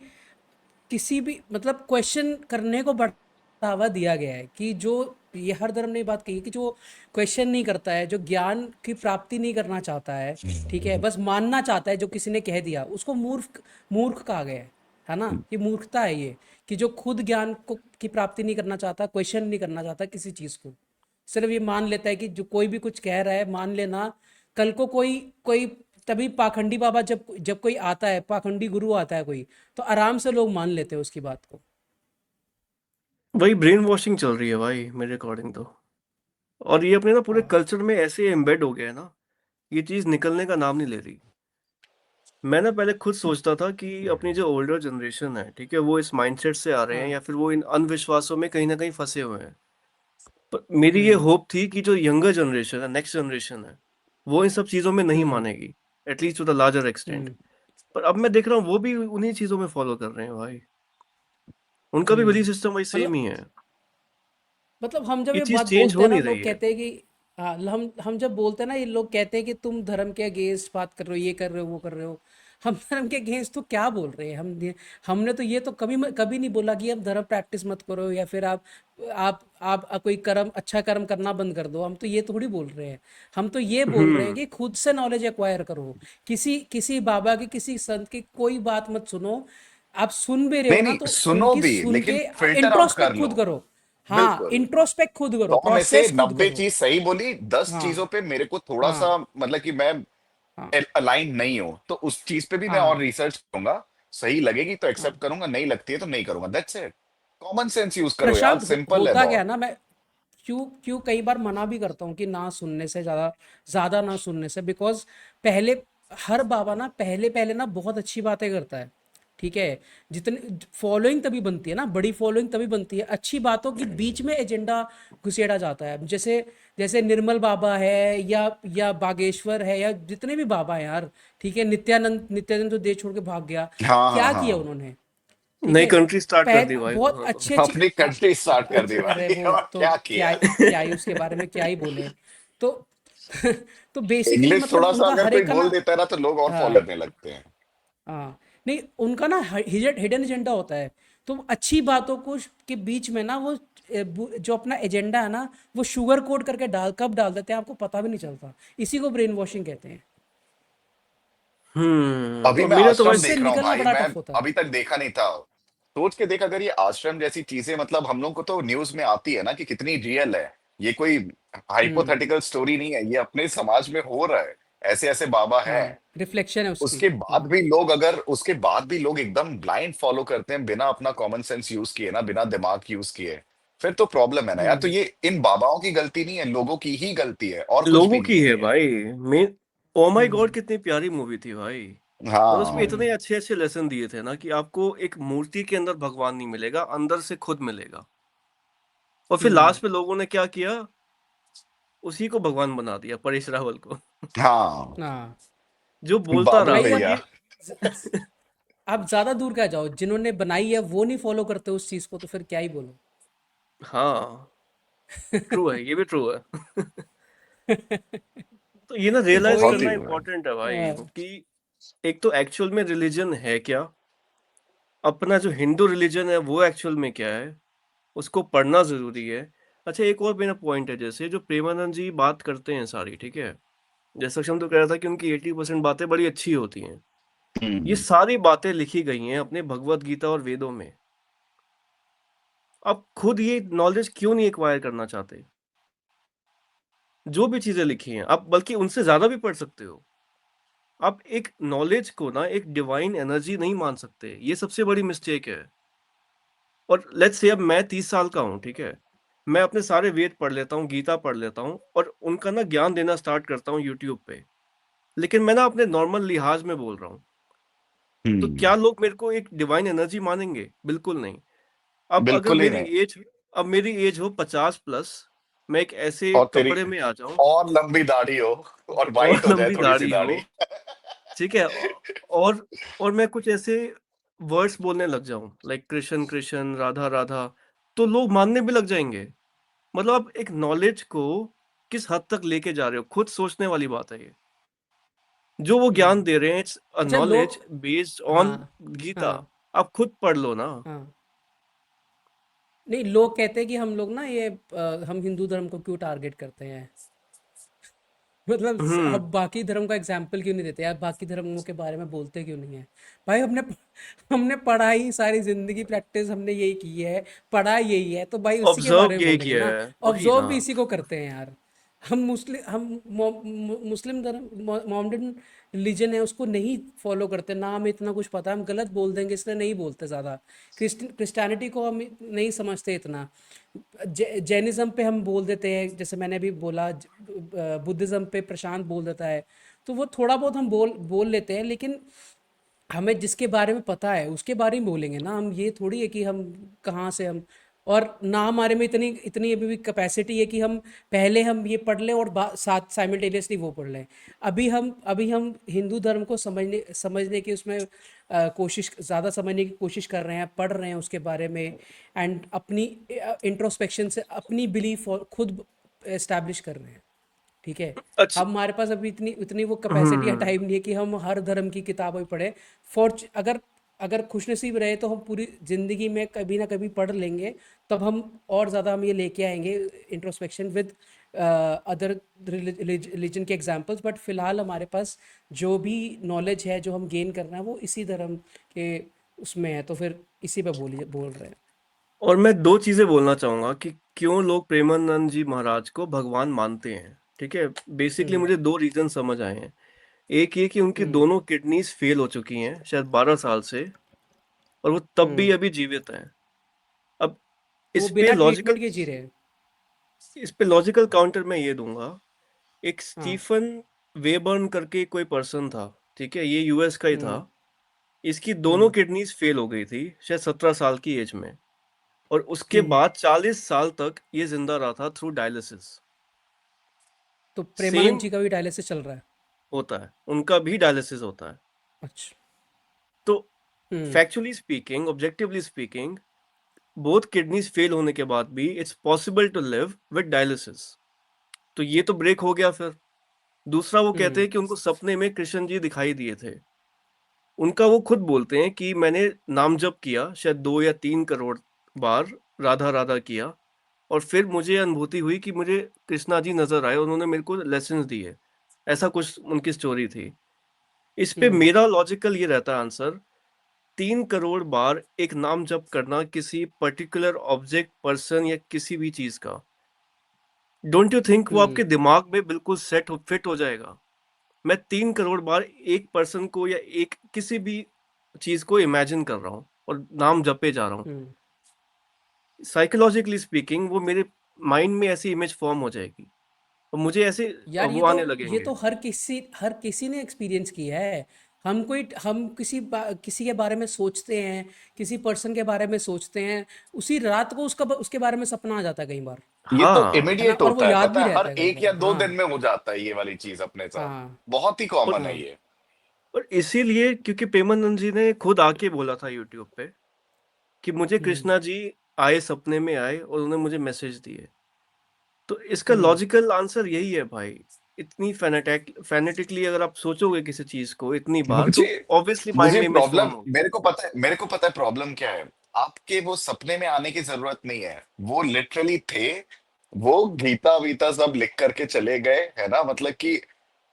[SPEAKER 3] किसी भी मतलब क्वेश्चन करने को बढ़ावा दिया गया है कि जो ये हर धर्म ने ये बात कही है कि जो क्वेश्चन नहीं करता है, जो ज्ञान की प्राप्ति नहीं करना चाहता है, ठीक है, बस मानना चाहता है जो किसी ने कह दिया, उसको मूर्ख मूर्ख कहा गया है ना, ये मूर्खता है ये, कि जो खुद ज्ञान को की प्राप्ति नहीं करना चाहता, क्वेश्चन नहीं करना चाहता किसी चीज़ को, सिर्फ ये मान लेता है कि जो कोई भी कुछ कह रहा है मान लेना। कल को कोई कोई तभी पाखंडी बाबा जब जब कोई आता है, पाखंडी गुरु आता है कोई, तो आराम से लोग मान लेते हैं उसकी बात को।
[SPEAKER 1] वही ब्रेन वॉशिंग चल रही है भाई मेरे अकॉर्डिंग तो। और ये अपने ना पूरे
[SPEAKER 3] हाँ।
[SPEAKER 1] कल्चर में ऐसे एम्बेड हो गया है ना, ये चीज निकलने का नाम नहीं ले रही। मैं ना पहले खुद सोचता था कि अपनी जो ओल्डर जनरेशन है, ठीक है, वो इस माइंडसेट से आ रहे हैं
[SPEAKER 3] हाँ।
[SPEAKER 1] या फिर वो इन अंधविश्वासों में कहीं ना कहीं फंसे हुए हैं। पर मेरी ये
[SPEAKER 3] हम्म।
[SPEAKER 1] होप थी कि जो यंगर जनरेशन है, नेक्स्ट जनरेशन है, वो इन सब चीजों में नहीं
[SPEAKER 3] हम्म।
[SPEAKER 1] मानेगी, at least to the larger extent.
[SPEAKER 3] हम्म।
[SPEAKER 1] पर अब मैं देख रहा हूँ वो भी उन्हीं चीजों में फॉलो कर रहे हैं भाई। उनका भी बिलीफ
[SPEAKER 3] हम्म।
[SPEAKER 1] सिस्टम वही सेम
[SPEAKER 3] मतलब
[SPEAKER 1] ही है।
[SPEAKER 3] मतलब हम जब
[SPEAKER 1] ये
[SPEAKER 3] ये
[SPEAKER 1] चीज
[SPEAKER 3] बात
[SPEAKER 1] चेंज
[SPEAKER 3] बोलते
[SPEAKER 1] हो
[SPEAKER 3] हैं ना,
[SPEAKER 1] नहीं
[SPEAKER 3] लोग
[SPEAKER 1] रही है।
[SPEAKER 3] कहते हैं कि हाँ, हम जब बोलते हैं ना, ये लोग कहते हैं कि तुम धर्म के अगेंस्ट बात कर रहे हो, ये कर रहे हो, वो कर रहे हो। हम धर्म के अगेंस्ट तो क्या बोल रहे हैं? हमने तो ये तो कभी कभी नहीं बोला कि आप धर्म प्रैक्टिस मत करो, या फिर आप कोई कर्म, अच्छा कर्म करना बंद कर दो। हम तो ये थोड़ी बोल रहे हैं। हम तो ये बोल रहे हैं
[SPEAKER 1] हम्म।
[SPEAKER 3] कि खुद से नॉलेज एक्वायर करो। किसी किसी बाबा की, किसी संत की कोई बात मत सुनो। आप सुन भी रहे
[SPEAKER 2] नहीं
[SPEAKER 3] हो ना,
[SPEAKER 2] नहीं,
[SPEAKER 3] तो
[SPEAKER 2] सुनो
[SPEAKER 3] उनकी
[SPEAKER 2] भी
[SPEAKER 3] सुन
[SPEAKER 2] लेकिन
[SPEAKER 3] के
[SPEAKER 2] फिल्टर आउट कर
[SPEAKER 3] इंट्रोस्पेक्ट
[SPEAKER 2] लो।
[SPEAKER 3] खुद करो। हाँ,
[SPEAKER 2] बिल्कुल।
[SPEAKER 3] इंट्रोस्पेक्ट खुद करो,
[SPEAKER 2] 100 में से
[SPEAKER 3] प्रोसेस खुद
[SPEAKER 2] 90
[SPEAKER 3] करो।
[SPEAKER 2] चीज सही बोली, 10
[SPEAKER 3] हाँ।
[SPEAKER 2] चीजों पे मेरे को थोड़ा
[SPEAKER 3] हाँ।
[SPEAKER 2] सा मतलब कि मैं
[SPEAKER 3] हाँ।
[SPEAKER 2] अलाइन नहीं हूं, तो उस चीज पे भी मैं और
[SPEAKER 3] हाँ।
[SPEAKER 2] रिसर्च करूंगा। सही लगेगी तो
[SPEAKER 3] हाँ।
[SPEAKER 2] एक्सेप्ट करूंगा, नहीं लगती है तो नहीं करूंगा, that's it. Common sense use करो यार,
[SPEAKER 3] प्रशांत,
[SPEAKER 2] सिंपल है
[SPEAKER 3] होता क्या है
[SPEAKER 2] बहुत।
[SPEAKER 3] ना, मैं क्यों क्यों कई बार मना भी करता हूँ कि ना सुनने से, ज़्यादा ज़्यादा ना सुनने से, बिकॉज पहले हर बाबा ना पहले पहले ना बहुत अच्छी बातें करता है, ठीक है। जितने फॉलोइंग तभी बनती है ना, बड़ी फॉलोइंग तभी बनती है अच्छी बातों के बीच में एजेंडा घुसेड़ा जाता है। जैसे जैसे निर्मल बाबा है, या बागेश्वर है, या जितने भी बाबा हैं यार, ठीक है, नित्यानंद नित्यानंद तो देश छोड़ के भाग गया।
[SPEAKER 2] हाँ हाँ
[SPEAKER 3] क्या किया
[SPEAKER 2] हाँ।
[SPEAKER 3] उन्होंने? ठीक
[SPEAKER 1] नई
[SPEAKER 3] है,
[SPEAKER 1] कंट्री स्टार्ट कर दी भाई
[SPEAKER 3] बहुत
[SPEAKER 1] उन्होंने तो।
[SPEAKER 3] अच्छी अच्छी
[SPEAKER 2] अपनी कंट्री स्टार्ट कर दी
[SPEAKER 3] अरे
[SPEAKER 2] भाई,
[SPEAKER 3] वो
[SPEAKER 2] और
[SPEAKER 3] तो
[SPEAKER 2] क्या
[SPEAKER 3] क्या
[SPEAKER 2] किया।
[SPEAKER 3] क्या ही उसके बारे में क्या ही बोले। तो तो बेसिकली
[SPEAKER 2] इंग्लिश
[SPEAKER 3] मतलब
[SPEAKER 2] थोड़ा सा
[SPEAKER 3] उनका
[SPEAKER 2] अगर
[SPEAKER 3] हर
[SPEAKER 2] कोई
[SPEAKER 3] एक का
[SPEAKER 2] बोल
[SPEAKER 3] ना,
[SPEAKER 2] देता है ना तो लोग और फॉलो
[SPEAKER 3] हाँ।
[SPEAKER 2] करने लगते हैं।
[SPEAKER 3] हाँ। नहीं, उनका ना हिडन एजेंडा होता है। तो अच्छी बातों को के बीच में ना वो जो अपना एजेंडा है ना, वो शुगर कोट करके कब डाल देते हैं आपको पता भी नहीं चलता। इसी को ब्रेन वॉशिंग कहते हैं।
[SPEAKER 2] अभी
[SPEAKER 3] तो
[SPEAKER 2] मैं
[SPEAKER 1] मेरा तो भाई।
[SPEAKER 2] आश्रम
[SPEAKER 3] उससे
[SPEAKER 2] देख रहा हूँ
[SPEAKER 3] निकलना
[SPEAKER 2] भाई,
[SPEAKER 3] बड़ा
[SPEAKER 2] मैं
[SPEAKER 3] टफ होता है।
[SPEAKER 2] अभी तक देखा नहीं था। सोच के देख, अगर ये आश्रम जैसी चीजें मतलब हम लोग को तो न्यूज में आती है ना कि कितनी रियल है, ये कोई
[SPEAKER 3] हम्म।
[SPEAKER 2] हाइपोथेटिकल स्टोरी नहीं है, ये अपने समाज में हो रहा है। ऐसे ऐसे बाबा हैं।
[SPEAKER 3] हाँ, रिफ्लेक्शन है उसकी।
[SPEAKER 2] उसके बाद भी लोग एकदम ब्लाइंड फॉलो करते हैं, बिना अपना कॉमन सेंस यूज किए ना, बिना दिमाग यूज किए। फिर तो प्रॉब्लम है ना यार। तो
[SPEAKER 3] हम्म।
[SPEAKER 2] ये इन बाबाओं की गलती नहीं है, लोगों की ही गलती है, और कुछ
[SPEAKER 1] लोगों
[SPEAKER 2] भी नहीं
[SPEAKER 1] की
[SPEAKER 2] है
[SPEAKER 1] है
[SPEAKER 2] ये।
[SPEAKER 1] भाई। मैं ओ माय गॉड
[SPEAKER 3] हम्म।
[SPEAKER 1] कितनी प्यारी मूवी थी भाई। मतलब उसमें
[SPEAKER 2] हाँ।
[SPEAKER 1] इतने अच्छे अच्छे लेसन दिए थे ना कि आपको एक मूर्ति के अंदर भगवान नहीं मिलेगा, अंदर से खुद मिलेगा। और फिर
[SPEAKER 3] हम्म।
[SPEAKER 1] लास्ट में लोगों ने क्या किया, उसी को भगवान बना दिया, परेश रावल को।
[SPEAKER 2] हाँ।
[SPEAKER 3] हाँ।
[SPEAKER 1] जो बोलता
[SPEAKER 2] बादल
[SPEAKER 1] रहा
[SPEAKER 3] भाई
[SPEAKER 2] भैया।
[SPEAKER 1] कि
[SPEAKER 3] आप ज्यादा दूर क्या जाओ, जिन्होंने बनाई है वो नहीं फॉलो करते उस चीज को, तो फिर क्या ही बोलो।
[SPEAKER 1] हाँ, ट्रू है, ये भी ट्रू है। तो ये ना
[SPEAKER 3] तो
[SPEAKER 1] रियलाइज
[SPEAKER 3] वही।
[SPEAKER 2] बहुत ही
[SPEAKER 1] करना
[SPEAKER 2] बुरा है।
[SPEAKER 1] इम्पोर्टेंट है भाई
[SPEAKER 3] हाँ।
[SPEAKER 1] कि एक तो एक्चुअल में रिलीजन है क्या, अपना जो हिंदू रिलीजन है वो एक्चुअल में क्या है, उसको पढ़ना जरूरी है। अच्छा, एक और मेरा पॉइंट है, जैसे जो प्रेमानंद जी बात करते हैं सारी, ठीक है, जैसा कि हम तो कह रहा था कि उनकी 80% बातें बड़ी अच्छी होती हैं। ये
[SPEAKER 2] हम्म।
[SPEAKER 1] सारी बातें लिखी गई हैं अपने भगवत गीता और वेदों में। आप खुद ये नॉलेज क्यों नहीं एक्वायर करना चाहते? जो भी चीजें लिखी हैं आप बल्कि उनसे ज्यादा भी पढ़ सकते हो। आप एक नॉलेज को ना एक डिवाइन एनर्जी नहीं मान सकते, ये सबसे बड़ी मिस्टेक है। और लेट्स से अब मैं 30 साल का हूँ, ठीक है, मैं अपने सारे वेद पढ़ लेता हूँ, गीता पढ़ लेता हूँ और उनका ना ज्ञान देना स्टार्ट करता हूँ यूट्यूब पे। लेकिन मैं ना अपने नॉर्मल लिहाज में बोल रहा हूँ। तो
[SPEAKER 2] हम्म।
[SPEAKER 1] क्या लोग मेरे को एक डिवाइन एनर्जी मानेंगे? बिल्कुल नहीं। अब अगर
[SPEAKER 2] बिल्कुल ही
[SPEAKER 1] मेरी
[SPEAKER 2] नहीं।
[SPEAKER 1] एज अब मेरी एज हो 50+, मैं एक ऐसे
[SPEAKER 2] और तेरी
[SPEAKER 1] कपड़े में आ जाऊं
[SPEAKER 2] और लंबी दाढ़ी हो और
[SPEAKER 1] और
[SPEAKER 2] वाइट हो जाए
[SPEAKER 1] लंबी
[SPEAKER 2] थोड़ी सी
[SPEAKER 1] दाढ़ी हो,
[SPEAKER 2] दाढ़ी।
[SPEAKER 1] ठीक है, और मैं कुछ ऐसे वर्ड्स बोलने लग जाऊं लाइक कृष्ण कृष्ण राधा राधा, तो लोग मानने भी लग जाएंगे। मतलब आप एक नॉलेज को किस हद तक लेके जा रहे हो, खुद सोचने वाली बात है ये। जो वो ज्ञान दे रहे हैं इट्स अ
[SPEAKER 3] अच्छा
[SPEAKER 1] नॉलेज
[SPEAKER 3] लोग,
[SPEAKER 1] बेस्ड ऑन
[SPEAKER 3] हाँ
[SPEAKER 1] गीता।
[SPEAKER 3] हाँ
[SPEAKER 1] आप खुद पढ़ लो ना।
[SPEAKER 3] हाँ, नहीं लोग कहते हैं कि हम लोग ना ये हम हिंदू धर्म को क्यों टारगेट करते हैं, मतलब
[SPEAKER 1] हम्म।
[SPEAKER 3] अब बाकी धर्म का एग्जाम्पल क्यों नहीं देते यार, बाकी धर्मों के बारे में बोलते क्यों नहीं है भाई। हमने हमने पढ़ा ही, सारी जिंदगी प्रैक्टिस हमने यही की है, पढ़ा यही है, तो भाई उसी के
[SPEAKER 1] ऑब्जर्व
[SPEAKER 3] बारे में
[SPEAKER 1] यही
[SPEAKER 3] बोलेंगे
[SPEAKER 1] किया
[SPEAKER 3] ना।
[SPEAKER 1] है, वही
[SPEAKER 3] ऑब्जर्व
[SPEAKER 1] ना।
[SPEAKER 3] भी इसी को करते हैं यार। हम मुस्लिम धर्म, मोहम्मडन रिलीजन है, उसको नहीं फॉलो करते ना, हमें इतना कुछ पता है, हम गलत बोल देंगे इसलिए नहीं बोलते ज़्यादा। क्रिश्चियनिटी को हम नहीं समझते इतना। जैनिज्म पे हम बोल देते हैं, जैसे मैंने अभी बोला, बुद्धिज्म पे प्रशांत बोल देता है, तो वो थोड़ा बहुत हम बोल बोल लेते हैं, लेकिन हमें जिसके बारे में पता है उसके बारे में बोलेंगे ना हम। ये थोड़ी है कि हम कहाँ से हम, और ना हमारे में इतनी इतनी अभी भी कैपेसिटी है कि हम पहले हम ये पढ़ लें और साथ साइमल्टेनियसली वो पढ़ लें। अभी हम हिंदू धर्म को समझने समझने की उसमें कोशिश, ज़्यादा समझने की कोशिश कर रहे हैं, पढ़ रहे हैं उसके बारे में, एंड अपनी इंट्रोस्पेक्शन से अपनी बिलीफ खुद एस्टैब्लिश कर रहे हैं। ठीक है।
[SPEAKER 1] अच्छा।
[SPEAKER 3] अब हमारे पास अभी इतनी इतनी वो कैपेसिटी या
[SPEAKER 1] हम्म।
[SPEAKER 3] टाइम नहीं है कि हम हर धर्म की किताबें पढ़ें। अगर अगर खुशनसीब रहे तो हम पूरी ज़िंदगी में कभी ना कभी पढ़ लेंगे, तब हम और ज़्यादा हम ये लेके आएंगे इंट्रोस्पेक्शन विद अदर रिलीजन के एग्जांपल्स। बट फिलहाल हमारे पास जो भी नॉलेज है जो हम गेन करना है वो इसी धर्म के उसमें है, तो फिर इसी पे बोल रहे हैं।
[SPEAKER 1] और मैं दो चीजें बोलना चाहूंगा कि क्यों लोग प्रेमानंद जी महाराज को भगवान मानते हैं। ठीक है, बेसिकली
[SPEAKER 3] हम्म
[SPEAKER 1] मुझे दो रीजन समझ आए हैं। एक ये कि उनकी
[SPEAKER 3] हम्म
[SPEAKER 1] दोनों किडनीज फेल हो चुकी हैं शायद 12 साल से, और वो तब भी
[SPEAKER 3] हम्म।
[SPEAKER 1] अभी जीवित हैं। अब
[SPEAKER 3] तो वो
[SPEAKER 1] इस पे
[SPEAKER 3] बिना
[SPEAKER 1] लॉजिकल
[SPEAKER 3] ट्रीटमेंट के जी रहे हैं।
[SPEAKER 1] इस पे लॉजिकल काउंटर मैं ये दूंगा। एक
[SPEAKER 3] हाँ।
[SPEAKER 1] स्टीफन वेबर्न करके कोई पर्सन था, ठीक है, ये यूएस का ही था।
[SPEAKER 3] हम्म
[SPEAKER 1] इसकी दोनों
[SPEAKER 3] हम्म
[SPEAKER 1] किडनीज फेल हो गई थी शायद 17 साल की एज में, और उसके
[SPEAKER 3] हम्म।
[SPEAKER 1] बाद 40 साल तक ये जिंदा रहा था थ्रू डायलिसिस।
[SPEAKER 3] तो
[SPEAKER 1] सेम
[SPEAKER 3] प्रेमानंद जी का भी डायलिसिस चल रहा है।
[SPEAKER 1] होता है, उनका भी डायलिसिस होता है।
[SPEAKER 3] अच्छा।
[SPEAKER 1] तो
[SPEAKER 3] hmm
[SPEAKER 1] factually speaking, objectively speaking, both kidneys fail होने के बाद भी it's possible to live with dialysis. तो ये तो ब्रेक हो गया फिर। दूसरा, वो कहते
[SPEAKER 3] हम्म
[SPEAKER 1] हैं कि उनको सपने में कृष्ण जी दिखाई दिए थे। उनका वो खुद बोलते हैं कि मैंने नाम जप किया शायद 2 या 3 करोड़ बार, राधा राधा किया, और फिर मुझे अनुभूति हुई कि मुझे कृष्णा जी नजर आए, उन्होंने मेरे को लेसन दिए। ऐसा कुछ उनकी स्टोरी थी। इस पे
[SPEAKER 3] हम्म
[SPEAKER 1] मेरा लॉजिकल ये रहता है आंसर, 3 करोड़ बार एक नाम जप करना किसी पर्टिकुलर ऑब्जेक्ट, पर्सन या किसी भी चीज का, डोंट यू थिंक वो
[SPEAKER 3] हम्म।
[SPEAKER 1] आपके दिमाग में बिल्कुल फिट हो जाएगा। मैं 3 करोड़ बार एक पर्सन को या एक किसी भी चीज को इमेजिन कर रहा हूँ और नाम जपे जा रहा हूँ।
[SPEAKER 3] हम्म।
[SPEAKER 1] साइकोलॉजिकली स्पीकिंग वो मेरे माइंड में ऐसी इमेज फॉर्म हो जाएगी, और मुझे ऐसे
[SPEAKER 3] यार
[SPEAKER 1] वो आने लगेंगे।
[SPEAKER 3] ये तो हर किसी ने एक्सपीरियंस किया है। हम किसी के बारे में सोचते हैं, किसी पर्सन के बारे में सोचते हैं, उसी रात को उसके बारे में सपना आ जाता है कई बार,
[SPEAKER 2] ये तो
[SPEAKER 1] हाँ।
[SPEAKER 3] है ना,
[SPEAKER 2] इमीडिएट
[SPEAKER 3] और वो
[SPEAKER 2] होता है,
[SPEAKER 3] याद
[SPEAKER 2] पता
[SPEAKER 3] भी
[SPEAKER 2] है, हर
[SPEAKER 3] रहता है कई
[SPEAKER 2] एक या
[SPEAKER 3] बार।
[SPEAKER 2] दो
[SPEAKER 3] हाँ
[SPEAKER 2] दिन में हो जाता है ये वाली चीज अपने साथ।
[SPEAKER 3] हाँ
[SPEAKER 2] बहुत ही
[SPEAKER 1] और
[SPEAKER 2] कॉमन है
[SPEAKER 3] हाँ।
[SPEAKER 2] ये।
[SPEAKER 1] और इसीलिए क्योंकि प्रेमानंद जी ने खुद आके बोला था यूट्यूब पे कि मुझे
[SPEAKER 3] हम्म
[SPEAKER 1] कृष्णा जी आए, सपने में आए और उन्होंने मुझे मैसेज दिए। तो इसका
[SPEAKER 3] हम्म।
[SPEAKER 1] लॉजिकल आंसर यही है भाई। इतनी फैनेटिकली अगर आप सोचोगे किसी चीज को इतनी बार,
[SPEAKER 2] मुझे
[SPEAKER 1] तो ऑब्वियसली माइंड
[SPEAKER 2] मुझे
[SPEAKER 1] में इमेज फॉर्म
[SPEAKER 2] प्रॉब्लम,
[SPEAKER 1] होगी।
[SPEAKER 2] मेरे को पता है प्रॉब्लम क्या है। आपके वो सपने में आने की जरूरत नहीं है, वो लिटरली थे, वो गीता वीता सब लिख करके चले गए, है ना, मतलब कि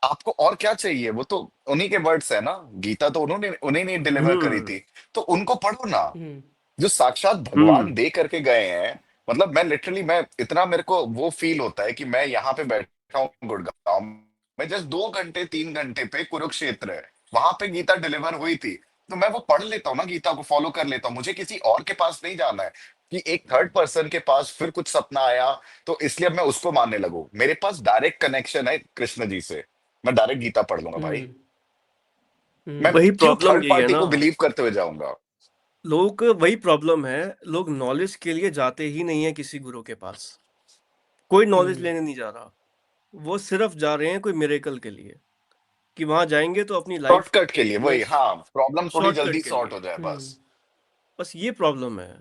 [SPEAKER 2] आपको और क्या चाहिए। वो तो उन्हीं के वर्ड्स है ना, गीता तो उन्होंने उन्हीं ने डिलीवर करी
[SPEAKER 1] हम्म।
[SPEAKER 2] थी। तो उनको पढ़ो ना,
[SPEAKER 3] हम्म
[SPEAKER 2] जो साक्षात भगवान
[SPEAKER 1] हम्म।
[SPEAKER 2] दे करके गए हैं। मतलब मैं लिटरली, मैं इतना, मेरे को वो फील होता है कि मैं यहाँ पे बैठा हूँ गुड़गांव में, जस्ट 2 घंटे 3 घंटे पे कुरुक्षेत्र है, वहां पे गीता डिलीवर हुई थी। तो मैं वो पढ़ लेता हूँ ना, गीता को फॉलो कर लेता हूँ, मुझे किसी और के पास नहीं जाना है कि एक थर्ड पर्सन के पास फिर कुछ सपना आया तो इसलिए अब मैं उसको मानने लगूं। मेरे पास डायरेक्ट कनेक्शन है कृष्ण जी से, मैं डायरेक्ट गीता पढ़ लूंगा भाई।
[SPEAKER 3] हम्म
[SPEAKER 2] मैं
[SPEAKER 3] हम्म
[SPEAKER 1] वही
[SPEAKER 2] क्यों
[SPEAKER 1] प्रॉब्लम
[SPEAKER 2] थर्ड
[SPEAKER 1] यही है
[SPEAKER 2] पार्टी
[SPEAKER 1] ना।
[SPEAKER 2] को बिलीव करते हुए जाऊंगा।
[SPEAKER 1] लोगों को वही प्रॉब्लम है, लोग नॉलेज के लिए जाते ही नहीं है किसी गुरु के पास। कोई नॉलेज
[SPEAKER 3] हम्म
[SPEAKER 1] लेने नहीं जा रहा, वो सिर्फ जा रहे हैं कोई मिरेकल के लिए कि वहां जाएंगे तो अपनी लाइफ
[SPEAKER 2] शॉर्टकट के लिए
[SPEAKER 1] में
[SPEAKER 2] वही, हाँ, प्रॉब्लम थोड़ी
[SPEAKER 1] शॉर्टकट
[SPEAKER 2] जल्दी
[SPEAKER 1] के
[SPEAKER 2] सॉर्ट
[SPEAKER 1] लिए,
[SPEAKER 2] हो जाए बस।
[SPEAKER 1] बस ये प्रॉब्लम है।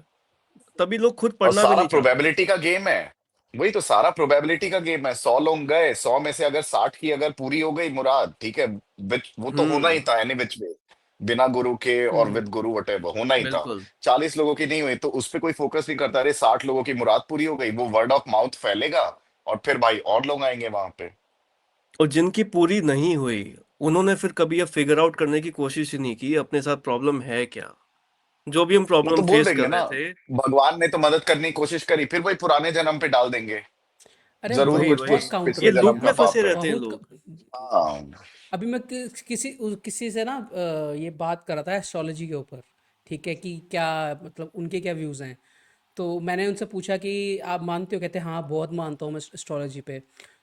[SPEAKER 1] तभी लोग खुद
[SPEAKER 2] और
[SPEAKER 1] पढ़ना भी
[SPEAKER 2] सारा
[SPEAKER 1] नहीं चाहते।
[SPEAKER 2] प्रोबेबिलिटी का गेम है। वही तो, सारा प्रोबेबिलिटी का गेम है। 100 लोग गए, 100 में से अगर 60 की अगर पूरी हो गई मुराद, ठीक है, वो तो होना ही
[SPEAKER 1] हम्म।
[SPEAKER 2] था एनी विच वे, बिना गुरु के और विद गुरु वटेवर होना ही था।
[SPEAKER 1] बिल्कुल।
[SPEAKER 2] 40 लोगों की नहीं हुई तो उस पर कोई फोकस नहीं करता, अरे 60 लोगों की मुराद पूरी हो गई, वो वर्ड ऑफ माउथ फैलेगा और फिर भाई और लोग आएंगे वहां पे।
[SPEAKER 1] और जिनकी पूरी नहीं हुई, उन्होंने फिर कभी अब फिगर आउट करने की कोशिश ही नहीं की अपने साथ प्रॉब्लम है क्या। जो भी हम
[SPEAKER 2] वो तो
[SPEAKER 1] प्रॉब्लम
[SPEAKER 2] बोल
[SPEAKER 1] फेस
[SPEAKER 2] देंगे
[SPEAKER 1] कर
[SPEAKER 2] ना,
[SPEAKER 1] रहे थे।
[SPEAKER 2] भगवान ने तो मदद करने की कोशिश करी, फिर वही पुराने जन्म पे डाल देंगे,
[SPEAKER 3] अरे
[SPEAKER 2] जरूर
[SPEAKER 1] वही
[SPEAKER 2] कुछ
[SPEAKER 1] वही,
[SPEAKER 3] बहुत काउंटर
[SPEAKER 1] ये
[SPEAKER 2] पिछले
[SPEAKER 3] होते हैं,
[SPEAKER 2] जन्म
[SPEAKER 1] लूप
[SPEAKER 2] का
[SPEAKER 1] में
[SPEAKER 3] हाँ
[SPEAKER 1] फंसे
[SPEAKER 2] पाप है।
[SPEAKER 1] रहते हैं
[SPEAKER 3] बहुत
[SPEAKER 1] लोग।
[SPEAKER 2] हाँ।
[SPEAKER 3] अभी मैं किसी से ना ये बात कर रहा था एस्ट्रोलॉजी के ऊपर, ठीक है, कि क्या मतलब उनके क्या व्यूज़ हैं। तो मैंने उनसे पूछा कि आप मानते हो, कहते हैं हाँ बहुत मानता हूँ मैं एस्ट्रोलॉजी पे।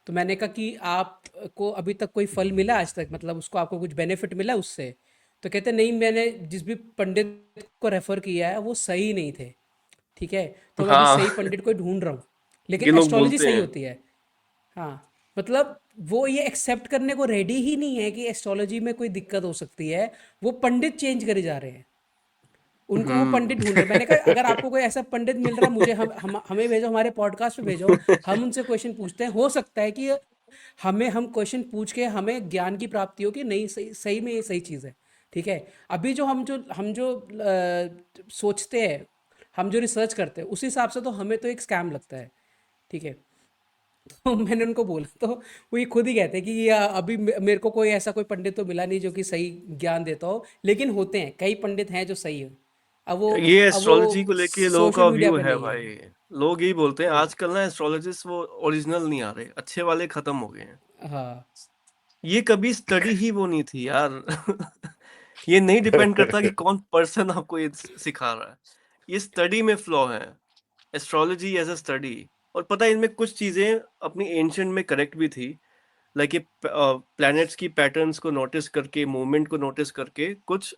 [SPEAKER 3] तो मैंने कहा कि आपको अभी तक कोई फल मिला आज तक, मतलब उसको आपको कुछ बेनिफिट मिला उससे। तो कहते नहीं, मैंने जिस भी पंडित को रेफर किया है वो सही नहीं थे, ठीक है, तो मैं अभी
[SPEAKER 1] हाँ।
[SPEAKER 3] सही पंडित को ढूंढ रहा हूँ, लेकिन
[SPEAKER 1] ये लोग
[SPEAKER 3] एस्ट्रोलॉजी
[SPEAKER 1] बोलते
[SPEAKER 3] सही
[SPEAKER 1] हैं।
[SPEAKER 3] होती है। हाँ, मतलब वो ये एक्सेप्ट करने को रेडी ही नहीं है कि एस्ट्रोलॉजी में कोई दिक्कत हो सकती है। वो पंडित चेंज करे जा रहे हैं, उनको वो पंडित ढूंढ रहे हैं। मैंने कहा अगर आपको कोई ऐसा पंडित मिल रहा है, मुझे हम हमें भेजो, हमारे पॉडकास्ट पे भेजो, हम उनसे क्वेश्चन पूछते हैं। हो सकता है कि हम क्वेश्चन पूछ के हमें ज्ञान की प्राप्ति हो कि नहीं, सही सही में ये सही चीज़ है, ठीक है। अभी जो हम जो सोचते हैं, हम जो रिसर्च करते हैं, उस हिसाब से तो हमें तो एक स्कैम लगता है, ठीक है। तो मैंने उनको बोला, तो वो ये खुद ही कहते हैं कि अभी मेरे को कोई ऐसा कोई पंडित तो मिला नहीं जो कि सही ज्ञान देता हो, लेकिन होते हैं कई पंडित हैं जो सही है। अब वो
[SPEAKER 1] ये
[SPEAKER 3] अब
[SPEAKER 1] एस्ट्रोलॉजी को
[SPEAKER 3] वो
[SPEAKER 1] लेके लोगों
[SPEAKER 3] सोशल
[SPEAKER 1] का
[SPEAKER 3] मीडिया
[SPEAKER 1] व्यू
[SPEAKER 3] पे
[SPEAKER 1] है
[SPEAKER 3] नहीं है।
[SPEAKER 1] भाई। लोग यही बोलते हैं
[SPEAKER 3] हाँ
[SPEAKER 1] आजकल ना, एस्ट्रोलॉजिस्ट वो ओरिजिनल नहीं आ रहे, अच्छे वाले खत्म हो गए हैं।
[SPEAKER 3] हाँ
[SPEAKER 1] ये कभी स्टडी ही वो नहीं थी यार। ये नहीं डिपेंड करता कि कौन पर्सन आपको ये सिखा रहा है। ये स्टडी में फ्लॉ है, एस्ट्रोलॉजी एज अ स्टडी। और पता है, इनमें कुछ चीजें अपनी एंशियंट में करेक्ट भी थी। लाइक ये प्लैनेट्स की पैटर्न्स को नोटिस करके, मूवमेंट को नोटिस करके कुछ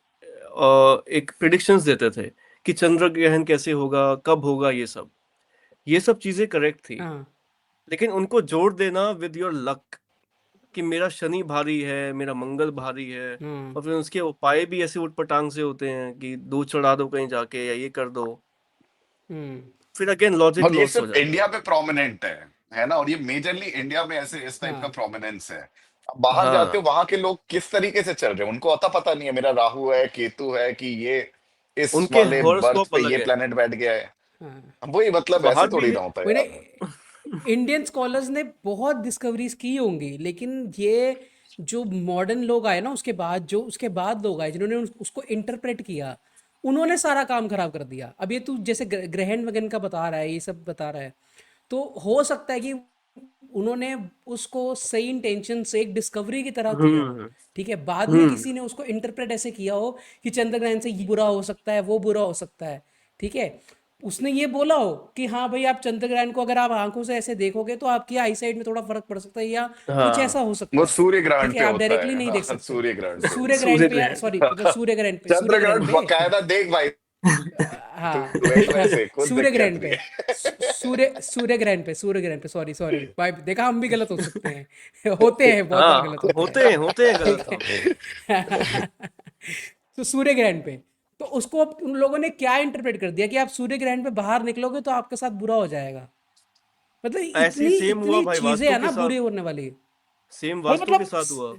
[SPEAKER 1] एक प्रिडिक्शंस देते थे कि चंद्र ग्रहण कैसे होगा, कब होगा, ये सब चीजें करेक्ट थी।
[SPEAKER 3] हाँ
[SPEAKER 1] लेकिन उनको जोड़ देना विद योर लक, कि मेरा शनि भारी है, मेरा मंगल भारी है,
[SPEAKER 3] हाँ।
[SPEAKER 1] और फिर उसके उपाय भी ऐसे उटपटांग से होते हैं कि दूध चढ़ा दो कहीं जाके, या ये कर दो।
[SPEAKER 3] हम्म।
[SPEAKER 1] फिर अगेन लॉजिक
[SPEAKER 2] और ये
[SPEAKER 1] लॉस हो
[SPEAKER 2] सिर्फ
[SPEAKER 1] जाता
[SPEAKER 2] इंडिया पे प्रोमिनेंट है ना, और ये मेजरली इंडिया में ऐसे इस टाइप का
[SPEAKER 3] हाँ
[SPEAKER 2] प्रोमिनेंस है। अब
[SPEAKER 1] है।
[SPEAKER 2] बाहर जाते
[SPEAKER 1] हाँ,
[SPEAKER 2] हो, वहां के लोग किस तरीके से चल रहे हैं उनको अता पता नहीं है, मेरा राहु है, केतु है, कि ये इस
[SPEAKER 1] उनके
[SPEAKER 2] वाले बर्थ
[SPEAKER 1] हॉरोस्कोप
[SPEAKER 2] पे
[SPEAKER 1] अलग
[SPEAKER 2] ये
[SPEAKER 1] है।
[SPEAKER 2] प्लेनेट बैठ गया है।
[SPEAKER 3] हाँ।
[SPEAKER 2] अब वही मतलब, ऐसे
[SPEAKER 1] बाहर
[SPEAKER 2] थोड़ी
[SPEAKER 1] भी
[SPEAKER 2] ना होता है
[SPEAKER 3] वही ना,
[SPEAKER 2] यार।
[SPEAKER 3] इंडियन स्कॉलर्स ने बहुत डिस्कवरीज की होंगी, लेकिन ये जो मॉडर्न लोग आए ना उसके बाद लोग आए जिन्होंने उसको इंटरप्रेट किया, उन्होंने सारा काम खराब कर दिया। अब ये तू जैसे ग्रहण वगैरह का बता रहा है, ये सब बता रहा है, तो हो सकता है कि उन्होंने उसको सही इंटेंशन से एक डिस्कवरी की तरह किया हो,
[SPEAKER 1] हम्म।
[SPEAKER 3] ठीक है। बाद में
[SPEAKER 1] हम्म।
[SPEAKER 3] किसी ने उसको इंटरप्रेट ऐसे किया हो कि चंद्र ग्रहण से ये बुरा हो सकता है, वो बुरा हो सकता है, ठीक है। उसने ये बोला हो कि हाँ भाई, आप चंद्र ग्रहण को अगर आप आंखों से ऐसे देखोगे तो आपकी आई साइड में थोड़ा फर्क पड़ सकता है, या कुछ ऐसा
[SPEAKER 1] हाँ,
[SPEAKER 3] हो सकता
[SPEAKER 2] वो
[SPEAKER 3] है,
[SPEAKER 2] सूर्य
[SPEAKER 3] ठीक
[SPEAKER 2] ग्रहण
[SPEAKER 3] है।
[SPEAKER 2] पे
[SPEAKER 3] आप
[SPEAKER 2] होता
[SPEAKER 3] डायरेक्टली
[SPEAKER 2] है,
[SPEAKER 3] नहीं देख
[SPEAKER 2] हाँ,
[SPEAKER 3] सकते
[SPEAKER 2] सूर्य ग्रहण पे।
[SPEAKER 3] सूर्य ग्रहण
[SPEAKER 1] सूर्य
[SPEAKER 3] पे, या
[SPEAKER 1] ग्रहण।
[SPEAKER 3] सॉरी, मतलब सूर्य
[SPEAKER 2] चंद्र
[SPEAKER 3] ग्रहण
[SPEAKER 2] ग्रहण
[SPEAKER 3] पे।
[SPEAKER 2] बकायदा देख भाई, तू इंटरेस्ट
[SPEAKER 3] हाँ।
[SPEAKER 2] है, कुछ
[SPEAKER 3] सूर्य
[SPEAKER 2] दिक्कत
[SPEAKER 3] ग्रहण
[SPEAKER 2] नहीं
[SPEAKER 3] पे, सूर्य ग्रहण पे, सॉरी सॉरी भाई, देखा हम भी गलत हो सकते हैं। होते हैं, बहुत बार गलत
[SPEAKER 1] हाँ,
[SPEAKER 3] होते
[SPEAKER 1] होते हैं
[SPEAKER 3] हैं।
[SPEAKER 1] गलत हम।
[SPEAKER 3] ठीक है। तो सूर्य ग्रहण पे, तो उसको अब उन लोगों ने क्या इंटरप्रेट कर दिया कि आप सूर्य ग्रहण पे बाहर निकलोगे तो आपके साथ बुरा हो जाएगा। मतलब
[SPEAKER 1] ऐसे ही
[SPEAKER 3] इतनी
[SPEAKER 1] सेम हुआ
[SPEAKER 3] इतनी
[SPEAKER 1] भाई
[SPEAKER 3] चीजें
[SPEAKER 1] वास्तु
[SPEAKER 3] है
[SPEAKER 1] के
[SPEAKER 3] ना
[SPEAKER 1] साथ।
[SPEAKER 3] बुरी होने वाली।
[SPEAKER 1] सेम
[SPEAKER 3] भाई
[SPEAKER 1] वास्तु के
[SPEAKER 3] मतलब
[SPEAKER 1] साथ हुआ।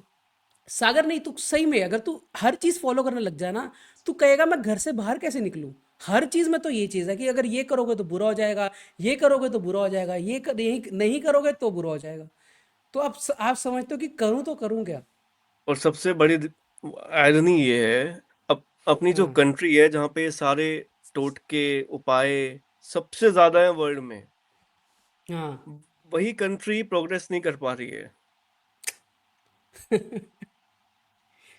[SPEAKER 3] सागर, नहीं तू सही में अगर तू हर चीज फॉलो करने लग जाए ना, तू कहेगा मैं घर से बाहर कैसे निकलूं। हर चीज में तो ये चीज है कि अगर ये करोगे तो बुरा हो जाएगा, ये करोगे तो बुरा हो जाएगा, नहीं, नहीं करोगे तो बुरा हो जाएगा। तो आप समझते हो कि करूं तो करूं क्या।
[SPEAKER 1] और सबसे बड़ी आयरनी ये है, अपनी जो
[SPEAKER 3] हाँ
[SPEAKER 1] कंट्री है जहाँ पे ये सारे टोटके उपाय सबसे ज्यादा है वर्ल्ड में,
[SPEAKER 3] हाँ।
[SPEAKER 1] वही कंट्री प्रोग्रेस नहीं कर पा रही है।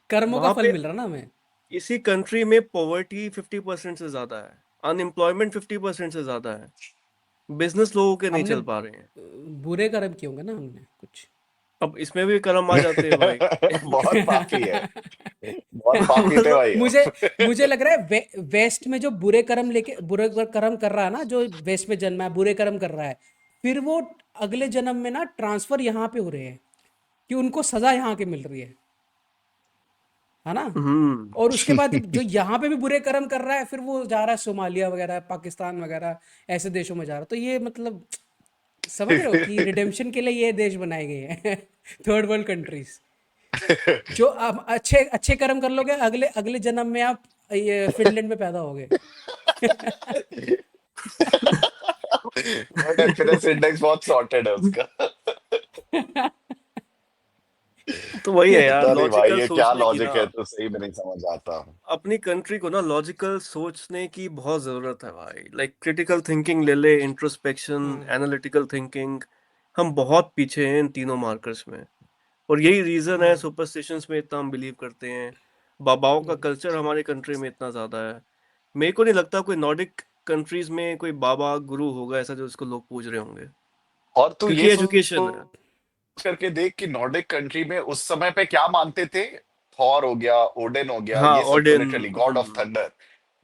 [SPEAKER 3] कर्मों का
[SPEAKER 1] वहां
[SPEAKER 3] फल
[SPEAKER 1] पे
[SPEAKER 3] मिल रहा ना हमें।
[SPEAKER 1] इसी कंट्री में पॉवर्टी 50% से ज्यादा है, अनएम्प्लॉयमेंट 50% से ज्यादा है, बिजनेस लोगों के नहीं
[SPEAKER 3] हमने
[SPEAKER 1] चल पा रहे हैं।
[SPEAKER 3] बुरे कर्म किए होंगे ना हमने कुछ।
[SPEAKER 1] अब इसमें भी कर्म आ जाते हैं भाई।
[SPEAKER 2] बहुत पापी है, बहुत पापी थे
[SPEAKER 1] मतलब
[SPEAKER 2] भाई
[SPEAKER 3] मुझे
[SPEAKER 2] आप।
[SPEAKER 3] मुझे लग रहा है वेस्ट में जो बुरे कर्म कर रहा है ना, जो वेस्ट में जन्मा है बुरे कर्म कर रहा है, फिर वो अगले जन्म में ना ट्रांसफर यहाँ पे हो रहे हैं कि उनको सजा यहाँ के मिल रही है। है ना?
[SPEAKER 1] हम्म।
[SPEAKER 3] और उसके बाद जो यहाँ पे भी बुरे कर्म कर रहा है, फिर वो जा रहा है सोमालिया वगैरह, पाकिस्तान वगैरह, ऐसे देशों में जा रहा है। तो ये मतलब समझ रहे हो कि रिडेम्पशन के लिए ये देश बनाए गए हैं थर्ड वर्ल्ड कंट्रीज। जो आप अच्छे अच्छे कर्म कर लोगे, अगले अगले जन्म में आप ये फिनलैंड में पैदा होगे।
[SPEAKER 2] हैप्पीनेस इंडेक्स बहुत सॉर्टेड है उसका।
[SPEAKER 1] तो वही है यार,
[SPEAKER 2] पता नहीं भाई
[SPEAKER 1] लॉजिकल
[SPEAKER 2] ये क्या
[SPEAKER 1] सोचने की ना,
[SPEAKER 2] लॉजिक है, तो सही में नहीं समझ आता।
[SPEAKER 1] अपनी कंट्री को ना लॉजिकल सोचने की बहुत जरूरत है भाई। लाइक क्रिटिकल थिंकिंग ले ले, इंट्रोस्पेक्शन, एनालिटिकल थिंकिंग। हम बहुत पीछे हैं इन तीनों मार्कर्स में, और यही रीजन है सुपरस्टिशंस में इतना हम बिलीव करते हैं। बाबाओं का कल्चर हमारे कंट्री में इतना ज्यादा है। मेरे को नहीं लगता कोई नॉर्डिक कंट्रीज में कोई बाबा गुरु होगा ऐसा जो इसको लोग पूज रहे होंगे,
[SPEAKER 2] और तू
[SPEAKER 1] क्योंकि
[SPEAKER 2] ये
[SPEAKER 1] एजुकेशन है।
[SPEAKER 2] सोच करके देख कि नॉर्डिक कंट्री में उस समय पे क्या मानते थे। थॉर हो गया, ओडिन हो गया,
[SPEAKER 1] हाँ,
[SPEAKER 2] ये सब तो
[SPEAKER 1] Odin.
[SPEAKER 2] Literally God of thunder,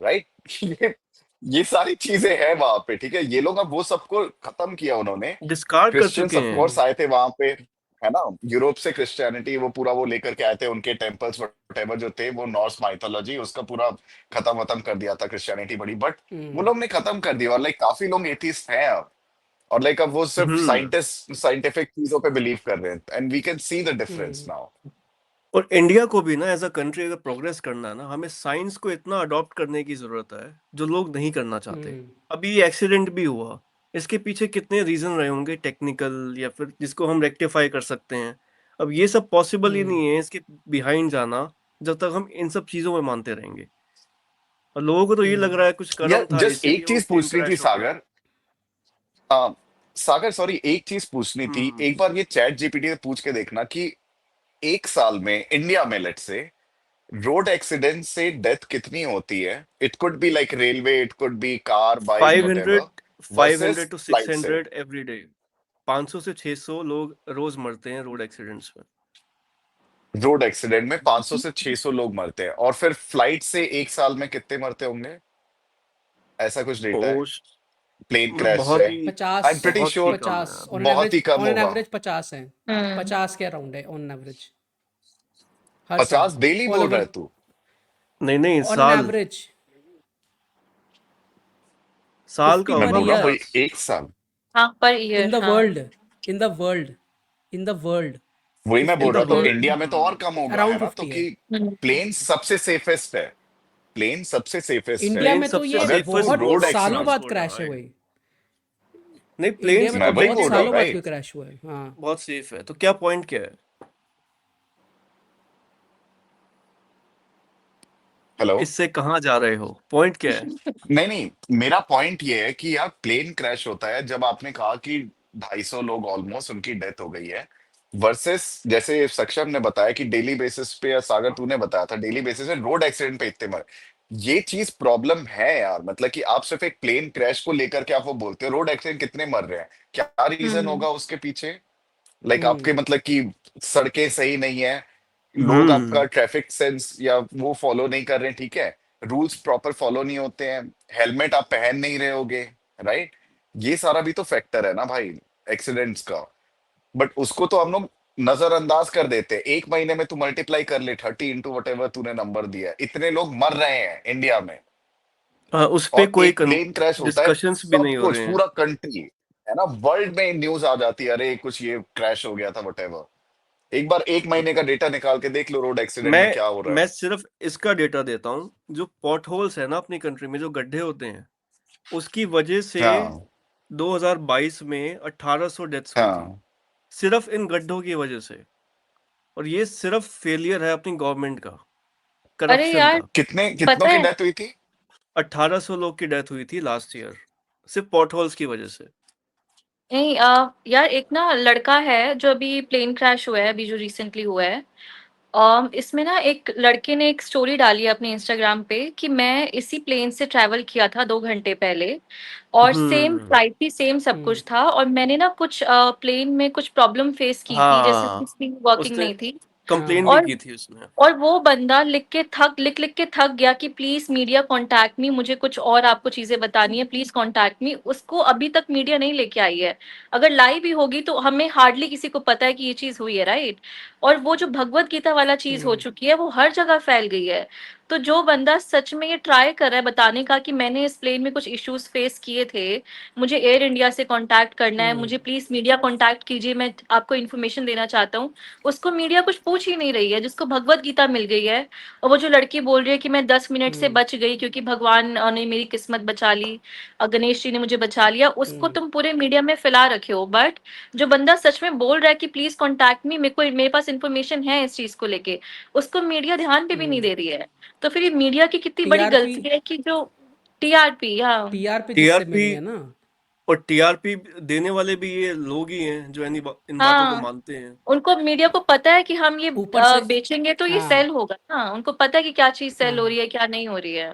[SPEAKER 2] right. ये सारी चीजें हैं वहां पे, ठीक है। ये लोग अब वो सबको खत्म किया उन्होंने।
[SPEAKER 1] डिस्कार्ड कर
[SPEAKER 2] क्रिश्चियंस
[SPEAKER 1] चुके
[SPEAKER 2] ऑफ
[SPEAKER 1] हैं।
[SPEAKER 2] कोर्स आए थे वहां पे, है ना। यूरोप से क्रिश्चियनिटी वो पूरा वो लेकर के आए थे, उनके टेम्पल्स वटेवर जो थे, वो नॉर्स माइथोलॉजी उसका पूरा खत्म कर दिया था क्रिश्चियनिटी बड़ी, बट वो लोग ने खत्म कर दिया। और लाइक काफी लोग एथिस्ट हैं अब, और लाइक अब वो सिर्फ
[SPEAKER 1] हम्म।
[SPEAKER 2] साइंटिफिक चीजों पे बिलीव कर रहे हैं, and we can see the difference now.
[SPEAKER 1] और इंडिया को भी ना एज अ कंट्री अगर प्रोग्रेस करना है ना, हमें साइंस को इतना अडॉप्ट करने की जरूरत है जो लोग नहीं करना चाहते। अभी ये एक्सीडेंट भी हुआ, इसके पीछे कितने रीजन रहे होंगे टेक्निकल, या फिर जिसको हम रेक्टिफाई कर सकते हैं। अब ये सब पॉसिबल ही नहीं है इसके बिहाइंड जाना, जब तक हम इन सब चीजों में मानते रहेंगे। और लोगों को तो ये लग रहा है कुछ कर्म
[SPEAKER 2] यार
[SPEAKER 1] था
[SPEAKER 2] जस्ट
[SPEAKER 1] इसीलिए
[SPEAKER 2] एक
[SPEAKER 1] वो
[SPEAKER 2] चीज
[SPEAKER 1] प्लेन
[SPEAKER 2] पूछनी थी
[SPEAKER 1] क्रैश हो गया।
[SPEAKER 2] सागर, सागर सॉरी, एक चीज पूछनी थी।
[SPEAKER 1] हम्म।
[SPEAKER 2] एक बार ये चैट जीपीटी से पूछ के देखना कि एक साल में इंडिया में लेट से रोड एक्सीडेंट से डेथ कितनी होती है। It could be like railway, it could be car, bike, what
[SPEAKER 1] 500
[SPEAKER 2] ever, versus
[SPEAKER 1] 500 to
[SPEAKER 2] flight से।
[SPEAKER 1] 600 एवरी डे। 500 से 600 लोग रोज मरते हैं रोड एक्सीडेंट्स में।
[SPEAKER 2] रोड एक्सीडेंट में 500 से 600 लोग मरते हैं, और फिर फ्लाइट से एक साल में कितने मरते होंगे, ऐसा कुछ डेटा है
[SPEAKER 1] ओश,
[SPEAKER 2] प्लेन
[SPEAKER 1] मतलब
[SPEAKER 2] क्रैश से।
[SPEAKER 1] बहुत ही,
[SPEAKER 3] पचास
[SPEAKER 2] आई एम प्रीटी
[SPEAKER 1] बहुत ही
[SPEAKER 2] श्योर
[SPEAKER 1] कम है
[SPEAKER 3] 50
[SPEAKER 1] यार।
[SPEAKER 3] ऑन
[SPEAKER 2] बहुत ही
[SPEAKER 3] एवरेज,
[SPEAKER 2] कम
[SPEAKER 3] ऑन एन
[SPEAKER 2] होगा।
[SPEAKER 3] एवरेज 50 है।
[SPEAKER 4] हम्म
[SPEAKER 3] 50 के अराउंड है ऑन एवरेज हर साल,
[SPEAKER 2] 50 डेली
[SPEAKER 3] ऑल
[SPEAKER 2] बोल रहा
[SPEAKER 3] ओवर,
[SPEAKER 2] है तू।
[SPEAKER 1] नहीं नहीं,
[SPEAKER 3] ऑन एन
[SPEAKER 1] साल,
[SPEAKER 3] एवरेज
[SPEAKER 1] साल का
[SPEAKER 3] 50
[SPEAKER 2] मैं
[SPEAKER 3] पर
[SPEAKER 1] होगा
[SPEAKER 2] बोल रहा हूँ
[SPEAKER 3] ईयर
[SPEAKER 2] भाई
[SPEAKER 1] 50।
[SPEAKER 2] एक साल।
[SPEAKER 4] हाँ पर
[SPEAKER 3] इन
[SPEAKER 4] ईयर
[SPEAKER 3] द
[SPEAKER 4] हाँ
[SPEAKER 3] world, in the world, in the world
[SPEAKER 2] वही मैं
[SPEAKER 3] 50
[SPEAKER 2] बोल
[SPEAKER 1] इन द
[SPEAKER 2] रहा
[SPEAKER 3] पर
[SPEAKER 2] तो
[SPEAKER 3] ईयर,
[SPEAKER 1] वर्ल्ड।
[SPEAKER 2] इंडिया में तो और कम होगा, है
[SPEAKER 3] अराउंड
[SPEAKER 2] ना। तो
[SPEAKER 3] 50 है।
[SPEAKER 2] कि प्लेन सबसे सेफेस्ट है, प्लेन सबसे सेफेस्ट है।
[SPEAKER 3] इंडिया
[SPEAKER 1] प्लेन
[SPEAKER 3] में तो
[SPEAKER 1] सबसे
[SPEAKER 3] ये
[SPEAKER 2] अगर तू
[SPEAKER 1] सेफेस्ट
[SPEAKER 3] बहुत
[SPEAKER 2] रोड
[SPEAKER 1] पब्लिक
[SPEAKER 3] सालों
[SPEAKER 2] एक्सीडेंट,
[SPEAKER 3] बाद
[SPEAKER 1] ट्रांसपोर्ट है
[SPEAKER 3] क्रैश है
[SPEAKER 1] भाई।
[SPEAKER 3] वही।
[SPEAKER 1] नहीं,
[SPEAKER 3] इंडिया
[SPEAKER 1] प्लेन्स
[SPEAKER 3] में
[SPEAKER 2] मैं
[SPEAKER 3] तो
[SPEAKER 1] बहुत
[SPEAKER 2] वही
[SPEAKER 3] बहुत
[SPEAKER 2] बोल
[SPEAKER 1] सेफ
[SPEAKER 2] रहा
[SPEAKER 1] है,
[SPEAKER 2] हूँ
[SPEAKER 3] सालों बाद
[SPEAKER 2] भाई।
[SPEAKER 3] कोई क्रैश हुआ है, हाँ।
[SPEAKER 1] बहुत सेफ है। तो क्या पॉइंट क्या है?
[SPEAKER 2] हेलो।
[SPEAKER 1] इससे कहाँ जा रहे हो, पॉइंट क्या है?
[SPEAKER 2] नहीं नहीं, मेरा पॉइंट ये है कि यार प्लेन क्रैश होता है जब आपने कहा कि 250 लोग ऑलमोस्ट उनकी डेथ हो गई है, वर्सेस जैसे सक्षम ने बताया कि डेली बेसिस पे, या सागर तूने बताया था डेली बेसिस पे रोड एक्सीडेंट पे इतने मर। ये चीज प्रॉब्लम है यार, मतलब कि आप सिर्फ एक प्लेन क्रैश को लेकर के आप वो बोलते हो, रोड एक्सीडेंट कितने मर रहे हैं, क्या रीजन
[SPEAKER 4] हम्म
[SPEAKER 2] होगा उसके पीछे। लाइक आपके
[SPEAKER 3] हम्म
[SPEAKER 2] मतलब कि सड़कें सही नहीं है, लोग आपका
[SPEAKER 1] हम्म।
[SPEAKER 2] ट्रैफिक सेंस या वो फॉलो नहीं कर रहे हैं, ठीक है। रूल्स प्रॉपर फॉलो नहीं होते हैं, हेलमेट आप पहन नहीं रहे होगे, राइट। ये सारा भी तो फैक्टर है ना भाई, एक्सीडेंट्स का। बट उसको तो हम लोग नजरअंदाज कर देते हैं। एक महीने में तू मल्टीप्लाई कर ले 30 इंटू वट एवर तूने नंबर दिया है, इतने लोग मर रहे हैं इंडिया में।
[SPEAKER 1] उस पे
[SPEAKER 2] और
[SPEAKER 1] कोई
[SPEAKER 2] एक प्लेन क्रैश होता है,
[SPEAKER 1] डिस्कशंस भी
[SPEAKER 2] सब
[SPEAKER 1] नहीं हो
[SPEAKER 2] कुछ
[SPEAKER 1] रहे हैं।
[SPEAKER 2] पूरा कंट्री, है ना, वर्ल्ड में न्यूज आ जाती है, अरे कुछ ये क्रैश हो गया था वट एवर। एक बार एक महीने का डेटा निकाल के देख लो रोड एक्सीडेंट में
[SPEAKER 1] मैं
[SPEAKER 2] क्या हो रहा
[SPEAKER 1] मैं सिर्फ इसका डेटा देता हूँ, जो पॉट होल्स है ना अपनी कंट्री में, जो गड्ढे होते हैं, उसकी वजह से
[SPEAKER 2] है। हाँ
[SPEAKER 1] 2022 में 1800 डेथ्स हुई थी,
[SPEAKER 2] हाँ
[SPEAKER 1] सिर्फ इन गड्ढों की वजह से। और ये सिर्फ फेलियर है अपनी गवर्नमेंट का,
[SPEAKER 4] अरे
[SPEAKER 1] करप्शन
[SPEAKER 4] यार
[SPEAKER 1] का।
[SPEAKER 2] कितनों
[SPEAKER 4] पता
[SPEAKER 2] की
[SPEAKER 4] है
[SPEAKER 2] डेथ हुई थी।
[SPEAKER 1] 1800 लोग की डेथ हुई थी लास्ट ईयर, सिर्फ पॉट होल्स की वजह से।
[SPEAKER 4] नहीं यार एक ना लड़का है जो अभी प्लेन क्रैश हुआ है अभी जो रिसेंटली हुआ है। इसमें ना एक लड़के ने एक स्टोरी डाली है अपने इंस्टाग्राम पे कि मैं इसी प्लेन से ट्रैवल किया था 2 घंटे पहले, और सेम
[SPEAKER 1] हम्म।
[SPEAKER 4] फ्लाइट भी सेम सब
[SPEAKER 3] हम्म
[SPEAKER 4] कुछ था, और मैंने ना कुछ प्लेन में कुछ प्रॉब्लम फेस की थी, जैसे
[SPEAKER 1] हाँ,
[SPEAKER 4] स्पीड वर्किंग
[SPEAKER 1] उसने
[SPEAKER 4] नहीं थी।
[SPEAKER 1] कंप्लेन भी
[SPEAKER 4] और
[SPEAKER 1] की थी उसने।
[SPEAKER 4] और वो बंदा लिख के थक गया कि प्लीज मीडिया कांटेक्ट मी, मुझे कुछ और आपको चीजें बतानी है, प्लीज कांटेक्ट मी। उसको अभी तक मीडिया नहीं लेके आई है। अगर लाई भी होगी तो हमें हार्डली किसी को पता है कि ये चीज हुई है, राइट। और वो जो भगवत गीता वाला चीज हो चुकी है वो हर जगह फैल गई है। तो जो बंदा सच में ये ट्राई कर रहा है बताने का कि मैंने इस प्लेन में कुछ इश्यूज फेस किए थे, मुझे एयर इंडिया से कांटेक्ट करना है, मुझे प्लीज मीडिया कांटेक्ट कीजिए, मैं आपको इन्फॉर्मेशन देना चाहता हूँ, उसको मीडिया कुछ पूछ ही नहीं रही है। जिसको भगवत गीता मिल गई है, और वो जो लड़की बोल रही है कि मैं 10 मिनट से बच गई क्योंकि भगवान ने मेरी किस्मत बचा ली, गणेश जी ने मुझे बचा लिया, उसको तुम पूरे मीडिया में फैला रखे हो। बट जो बंदा सच में बोल रहा है कि प्लीज कॉन्टैक्ट मी, मेरे पास इन्फॉर्मेशन है इस चीज को लेके, उसको मीडिया ध्यान पे भी नहीं दे रही है। तो फिर ये मीडिया की कितनी बड़ी
[SPEAKER 3] टीआरपी
[SPEAKER 4] गलती है कि जो टीआरपी, हाँ।
[SPEAKER 3] टीआरपी जिससे
[SPEAKER 1] टीआरपी,
[SPEAKER 3] मिली है ना।
[SPEAKER 1] और टीआरपी देने वाले भी ये लोग ही हैं जो इन बातों को
[SPEAKER 4] हाँ,
[SPEAKER 1] मानते हैं।
[SPEAKER 4] उनको मीडिया को पता है कि हम ये
[SPEAKER 3] ऊपर से
[SPEAKER 4] बेचेंगे तो ये
[SPEAKER 3] हाँ
[SPEAKER 4] सेल होगा ना, उनको पता है कि क्या चीज सेल हो
[SPEAKER 3] हाँ
[SPEAKER 4] रही है क्या नहीं हो रही है।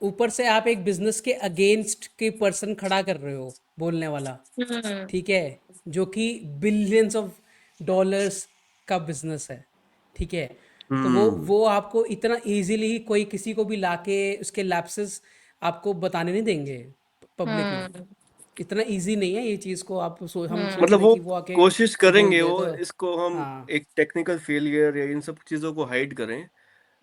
[SPEAKER 3] ऊपर से आप एक बिजनेस के अगेंस्ट के पर्सन खड़ा कर रहे हो, बोलने वाला,
[SPEAKER 4] हम्म।
[SPEAKER 3] ठीक है, जो कि बिलियंस ऑफ डॉलर्स का बिजनेस है, ठीक है। तो वो आपको इतना इजीली कोई किसी को भी लाके उसके लैप्सेस आपको बताने नहीं देंगे पब्लिकली।
[SPEAKER 4] हम्म।
[SPEAKER 3] इतना इजी नहीं है ये चीज़ को आप हम सोच
[SPEAKER 1] मतलब
[SPEAKER 3] रहे
[SPEAKER 1] वो
[SPEAKER 3] कि वो आके
[SPEAKER 1] कोशिश
[SPEAKER 3] बोल
[SPEAKER 1] करेंगे,
[SPEAKER 3] दे
[SPEAKER 1] वो
[SPEAKER 3] तो।
[SPEAKER 1] इसको हम
[SPEAKER 3] हाँ
[SPEAKER 1] एक टेक्निकल फेलियर या इन सब चीजों को हाइड करें,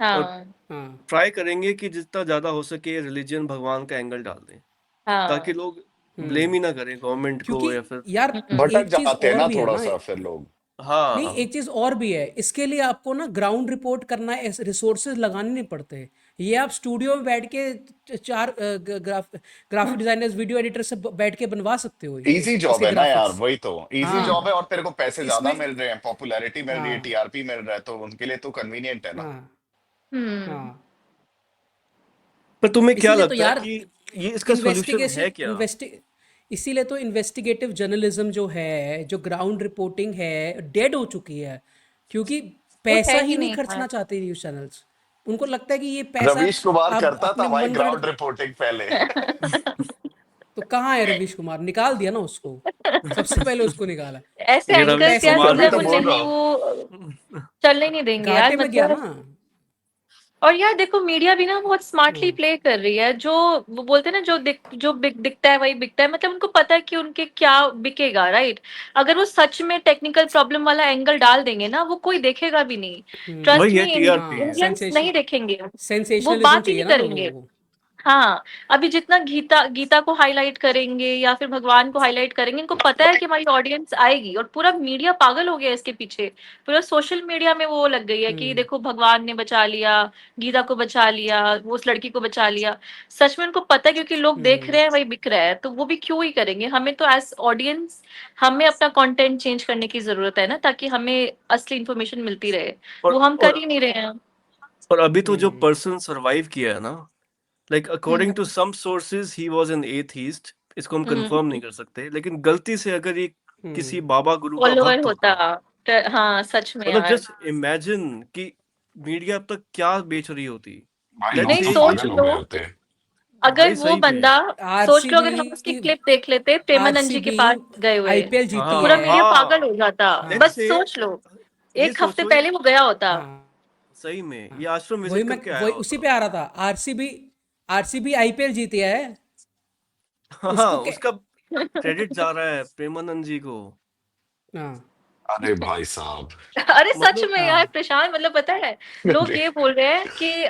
[SPEAKER 1] और
[SPEAKER 4] हाँ
[SPEAKER 3] हाँ
[SPEAKER 1] ट्राई करेंगे कि जितना ज्यादा हो सके रिलीजन भगवान का एंगल डाल दें, ताकि
[SPEAKER 4] हाँ।
[SPEAKER 1] लोग ब्लेम ही ना करें गवर्नमेंट को
[SPEAKER 3] क्योंकि
[SPEAKER 1] या फिर।
[SPEAKER 3] यार
[SPEAKER 2] भटक
[SPEAKER 3] एक चीज़
[SPEAKER 2] जाते हैं
[SPEAKER 3] और
[SPEAKER 2] ना
[SPEAKER 3] भी है
[SPEAKER 2] थोड़ा
[SPEAKER 3] ना,
[SPEAKER 2] सा फिर लोग।
[SPEAKER 3] नहीं
[SPEAKER 1] हाँ,
[SPEAKER 3] एक चीज और भी है, इसके लिए आपको ना ग्राउंड रिपोर्ट करना, ऐसे रिसोर्सेज लगाने नहीं पड़ते। ये आप स्टूडियो में बैठ के चार ग्राफिक डिजाइनर्स, वीडियो एडिटर से बैठ के बनवा सकते हो ये
[SPEAKER 2] इजी जॉब
[SPEAKER 3] इसके
[SPEAKER 2] है ना यार,
[SPEAKER 3] ग्राफिक्स।
[SPEAKER 2] वही तो इजी जॉब
[SPEAKER 3] हाँ
[SPEAKER 2] है, और तेरे को पैसे ज्यादा
[SPEAKER 3] इसमें
[SPEAKER 2] मिल रहे हैं, पॉपुलैरिटी मिल रही है,
[SPEAKER 3] हाँ
[SPEAKER 2] टीआरपी मिल रहा है, तो उनके लिए तो कन्वीनियंट है ना।
[SPEAKER 3] हाँ
[SPEAKER 4] हम्म।
[SPEAKER 3] हाँ
[SPEAKER 1] पर तुम्हें क्या
[SPEAKER 3] इसीलिए तो
[SPEAKER 1] लगता है
[SPEAKER 3] यार
[SPEAKER 1] कि ये इसका सॉल्यूशन है
[SPEAKER 3] इन्वेस्टिगेशन
[SPEAKER 1] क्या?
[SPEAKER 3] इन्वेस्टि इसीलिए तो इन्वेस्टिगेटिव जर्नलिज्म जो है, जो ग्राउंड रिपोर्टिंग है, डेड हो चुकी है, क्योंकि
[SPEAKER 4] वो है
[SPEAKER 3] पैसा
[SPEAKER 4] ही
[SPEAKER 3] ही नहीं
[SPEAKER 4] नहीं यार।
[SPEAKER 3] खर्चना चाहते न्यूज़ चैनल्स। उनको लगता है कि ये पैसा
[SPEAKER 2] रवीश कुमार
[SPEAKER 3] आप
[SPEAKER 2] करता था
[SPEAKER 3] अपने
[SPEAKER 2] भाई
[SPEAKER 3] मनगढ़।
[SPEAKER 2] ग्राउंड रिपोर्टिंग पहले।
[SPEAKER 3] तो कहाँ है रवीश कुमार? निकाल दिया ना उसको, सबसे पहले उसको निकाला,
[SPEAKER 4] ऐसे
[SPEAKER 1] ये
[SPEAKER 3] क्योंकि
[SPEAKER 1] रवीश
[SPEAKER 4] एंकर्स
[SPEAKER 3] पैसे
[SPEAKER 4] यार,
[SPEAKER 3] की
[SPEAKER 1] कुमार
[SPEAKER 2] तभी
[SPEAKER 1] भी
[SPEAKER 3] कमी
[SPEAKER 2] तो
[SPEAKER 4] मतलब
[SPEAKER 3] थी।
[SPEAKER 2] बोल रहा
[SPEAKER 4] नहीं
[SPEAKER 2] हूँ।
[SPEAKER 4] वो चलने नहीं देंगे यार,
[SPEAKER 3] घाटे में गया
[SPEAKER 4] मतलब।
[SPEAKER 3] ना।
[SPEAKER 4] और यार देखो मीडिया भी ना बहुत स्मार्टली प्ले कर रही है। जो वो बोलते हैं ना, जो दिखता है वही बिकता है, मतलब उनको पता है कि उनके क्या बिकेगा, राइट। अगर वो सच में टेक्निकल प्रॉब्लम वाला एंगल डाल देंगे ना, वो कोई देखेगा भी नहीं। ट्रस्ट
[SPEAKER 1] वही है
[SPEAKER 4] मी,
[SPEAKER 1] टीआरपी
[SPEAKER 3] हाँ
[SPEAKER 1] है।
[SPEAKER 4] इंडियंस नहीं देखेंगे, वो
[SPEAKER 3] सेंसेशनलिज्म
[SPEAKER 4] बात ही नहीं
[SPEAKER 3] चाहिए ना लोगों
[SPEAKER 4] करेंगे।
[SPEAKER 3] को।
[SPEAKER 4] हाँ, अभी जितना गीता गीता को हाईलाइट करेंगे या फिर भगवान को हाईलाइट करेंगे, इनको पता है कि हमारी ऑडियंस आएगी, और पूरा मीडिया पागल हो गया है इसके पीछे। पूरा सोशल मीडिया में वो लग गई है कि देखो भगवान ने बचा लिया, गीता को बचा लिया, वो उस लड़की को बचा लिया। सच में उनको पता है, क्योंकि लोग देख रहे हैं वही बिक रहा है, तो वो भी क्यों ही करेंगे। हमें तो एज ऑडियंस हमें अपना कंटेंट चेंज करने की जरूरत है ना, ताकि हमें असली इंफॉर्मेशन मिलती रहे। वो
[SPEAKER 1] और
[SPEAKER 4] हम कर
[SPEAKER 1] और
[SPEAKER 4] ही नहीं रहे हैं।
[SPEAKER 1] और अभी तो जो पर्सन सरवाइव किया है ना, like according to
[SPEAKER 4] hmm.
[SPEAKER 1] Some sources he was an atheist, इसको हम
[SPEAKER 4] हम्म।
[SPEAKER 1] कंफर्म नहीं कर सकते, लेकिन गलती से अगर ये किसी बाबा गुरु का
[SPEAKER 4] फॉलोअर
[SPEAKER 1] भक्त
[SPEAKER 4] होता।
[SPEAKER 1] होता,
[SPEAKER 4] हाँ सच में
[SPEAKER 1] मतलब
[SPEAKER 4] यार।
[SPEAKER 1] जस्ट इमेजिन कि मीडिया अब तक क्या बेच रही होती।
[SPEAKER 2] भाई
[SPEAKER 1] लेट्स
[SPEAKER 2] लोग
[SPEAKER 4] नहीं,
[SPEAKER 1] से
[SPEAKER 2] तो
[SPEAKER 1] ये
[SPEAKER 4] सोच
[SPEAKER 2] पागल
[SPEAKER 1] जो,
[SPEAKER 2] हो
[SPEAKER 4] लो,
[SPEAKER 2] गए होते हैं।
[SPEAKER 4] अगर
[SPEAKER 1] भाई
[SPEAKER 4] वो
[SPEAKER 1] सही में।
[SPEAKER 4] बंदा, सोच लो अगर हम उसकी
[SPEAKER 3] आरसीबी
[SPEAKER 4] क्लिप देख लेते प्रेमानंद जी के
[SPEAKER 3] आरसीबी
[SPEAKER 4] पास गए हुए,
[SPEAKER 3] आईपीएल जीती
[SPEAKER 1] हाँ
[SPEAKER 4] पूरा
[SPEAKER 3] है।
[SPEAKER 4] मीडिया पागल
[SPEAKER 1] हाँ,
[SPEAKER 4] हो जाता।
[SPEAKER 3] हाँ
[SPEAKER 1] लेट्स
[SPEAKER 4] बस
[SPEAKER 1] से
[SPEAKER 4] सोच लो,
[SPEAKER 1] ये
[SPEAKER 4] एक हफ्ते
[SPEAKER 1] सोचो,
[SPEAKER 4] पहले वो गया होता।
[SPEAKER 3] हाँ
[SPEAKER 1] सही में
[SPEAKER 3] हाँ
[SPEAKER 1] ये आश्रम विजिट करके आया
[SPEAKER 3] वही उसी
[SPEAKER 1] होता।
[SPEAKER 3] पे आ रहा था। आरसीबी आरसीबी आईपीएल जीती है।
[SPEAKER 1] हाँ,
[SPEAKER 3] उसको
[SPEAKER 1] उसका क्रेडिट जा रहा है प्रेमानंद जी को।
[SPEAKER 3] हाँ
[SPEAKER 2] अरे भाई साहब।
[SPEAKER 4] अरे सच
[SPEAKER 1] मतलब
[SPEAKER 4] में यार
[SPEAKER 3] हाँ
[SPEAKER 4] प्रशांत, मतलब पता है, लोग
[SPEAKER 2] अरे
[SPEAKER 4] ये बोल रहे हैं कि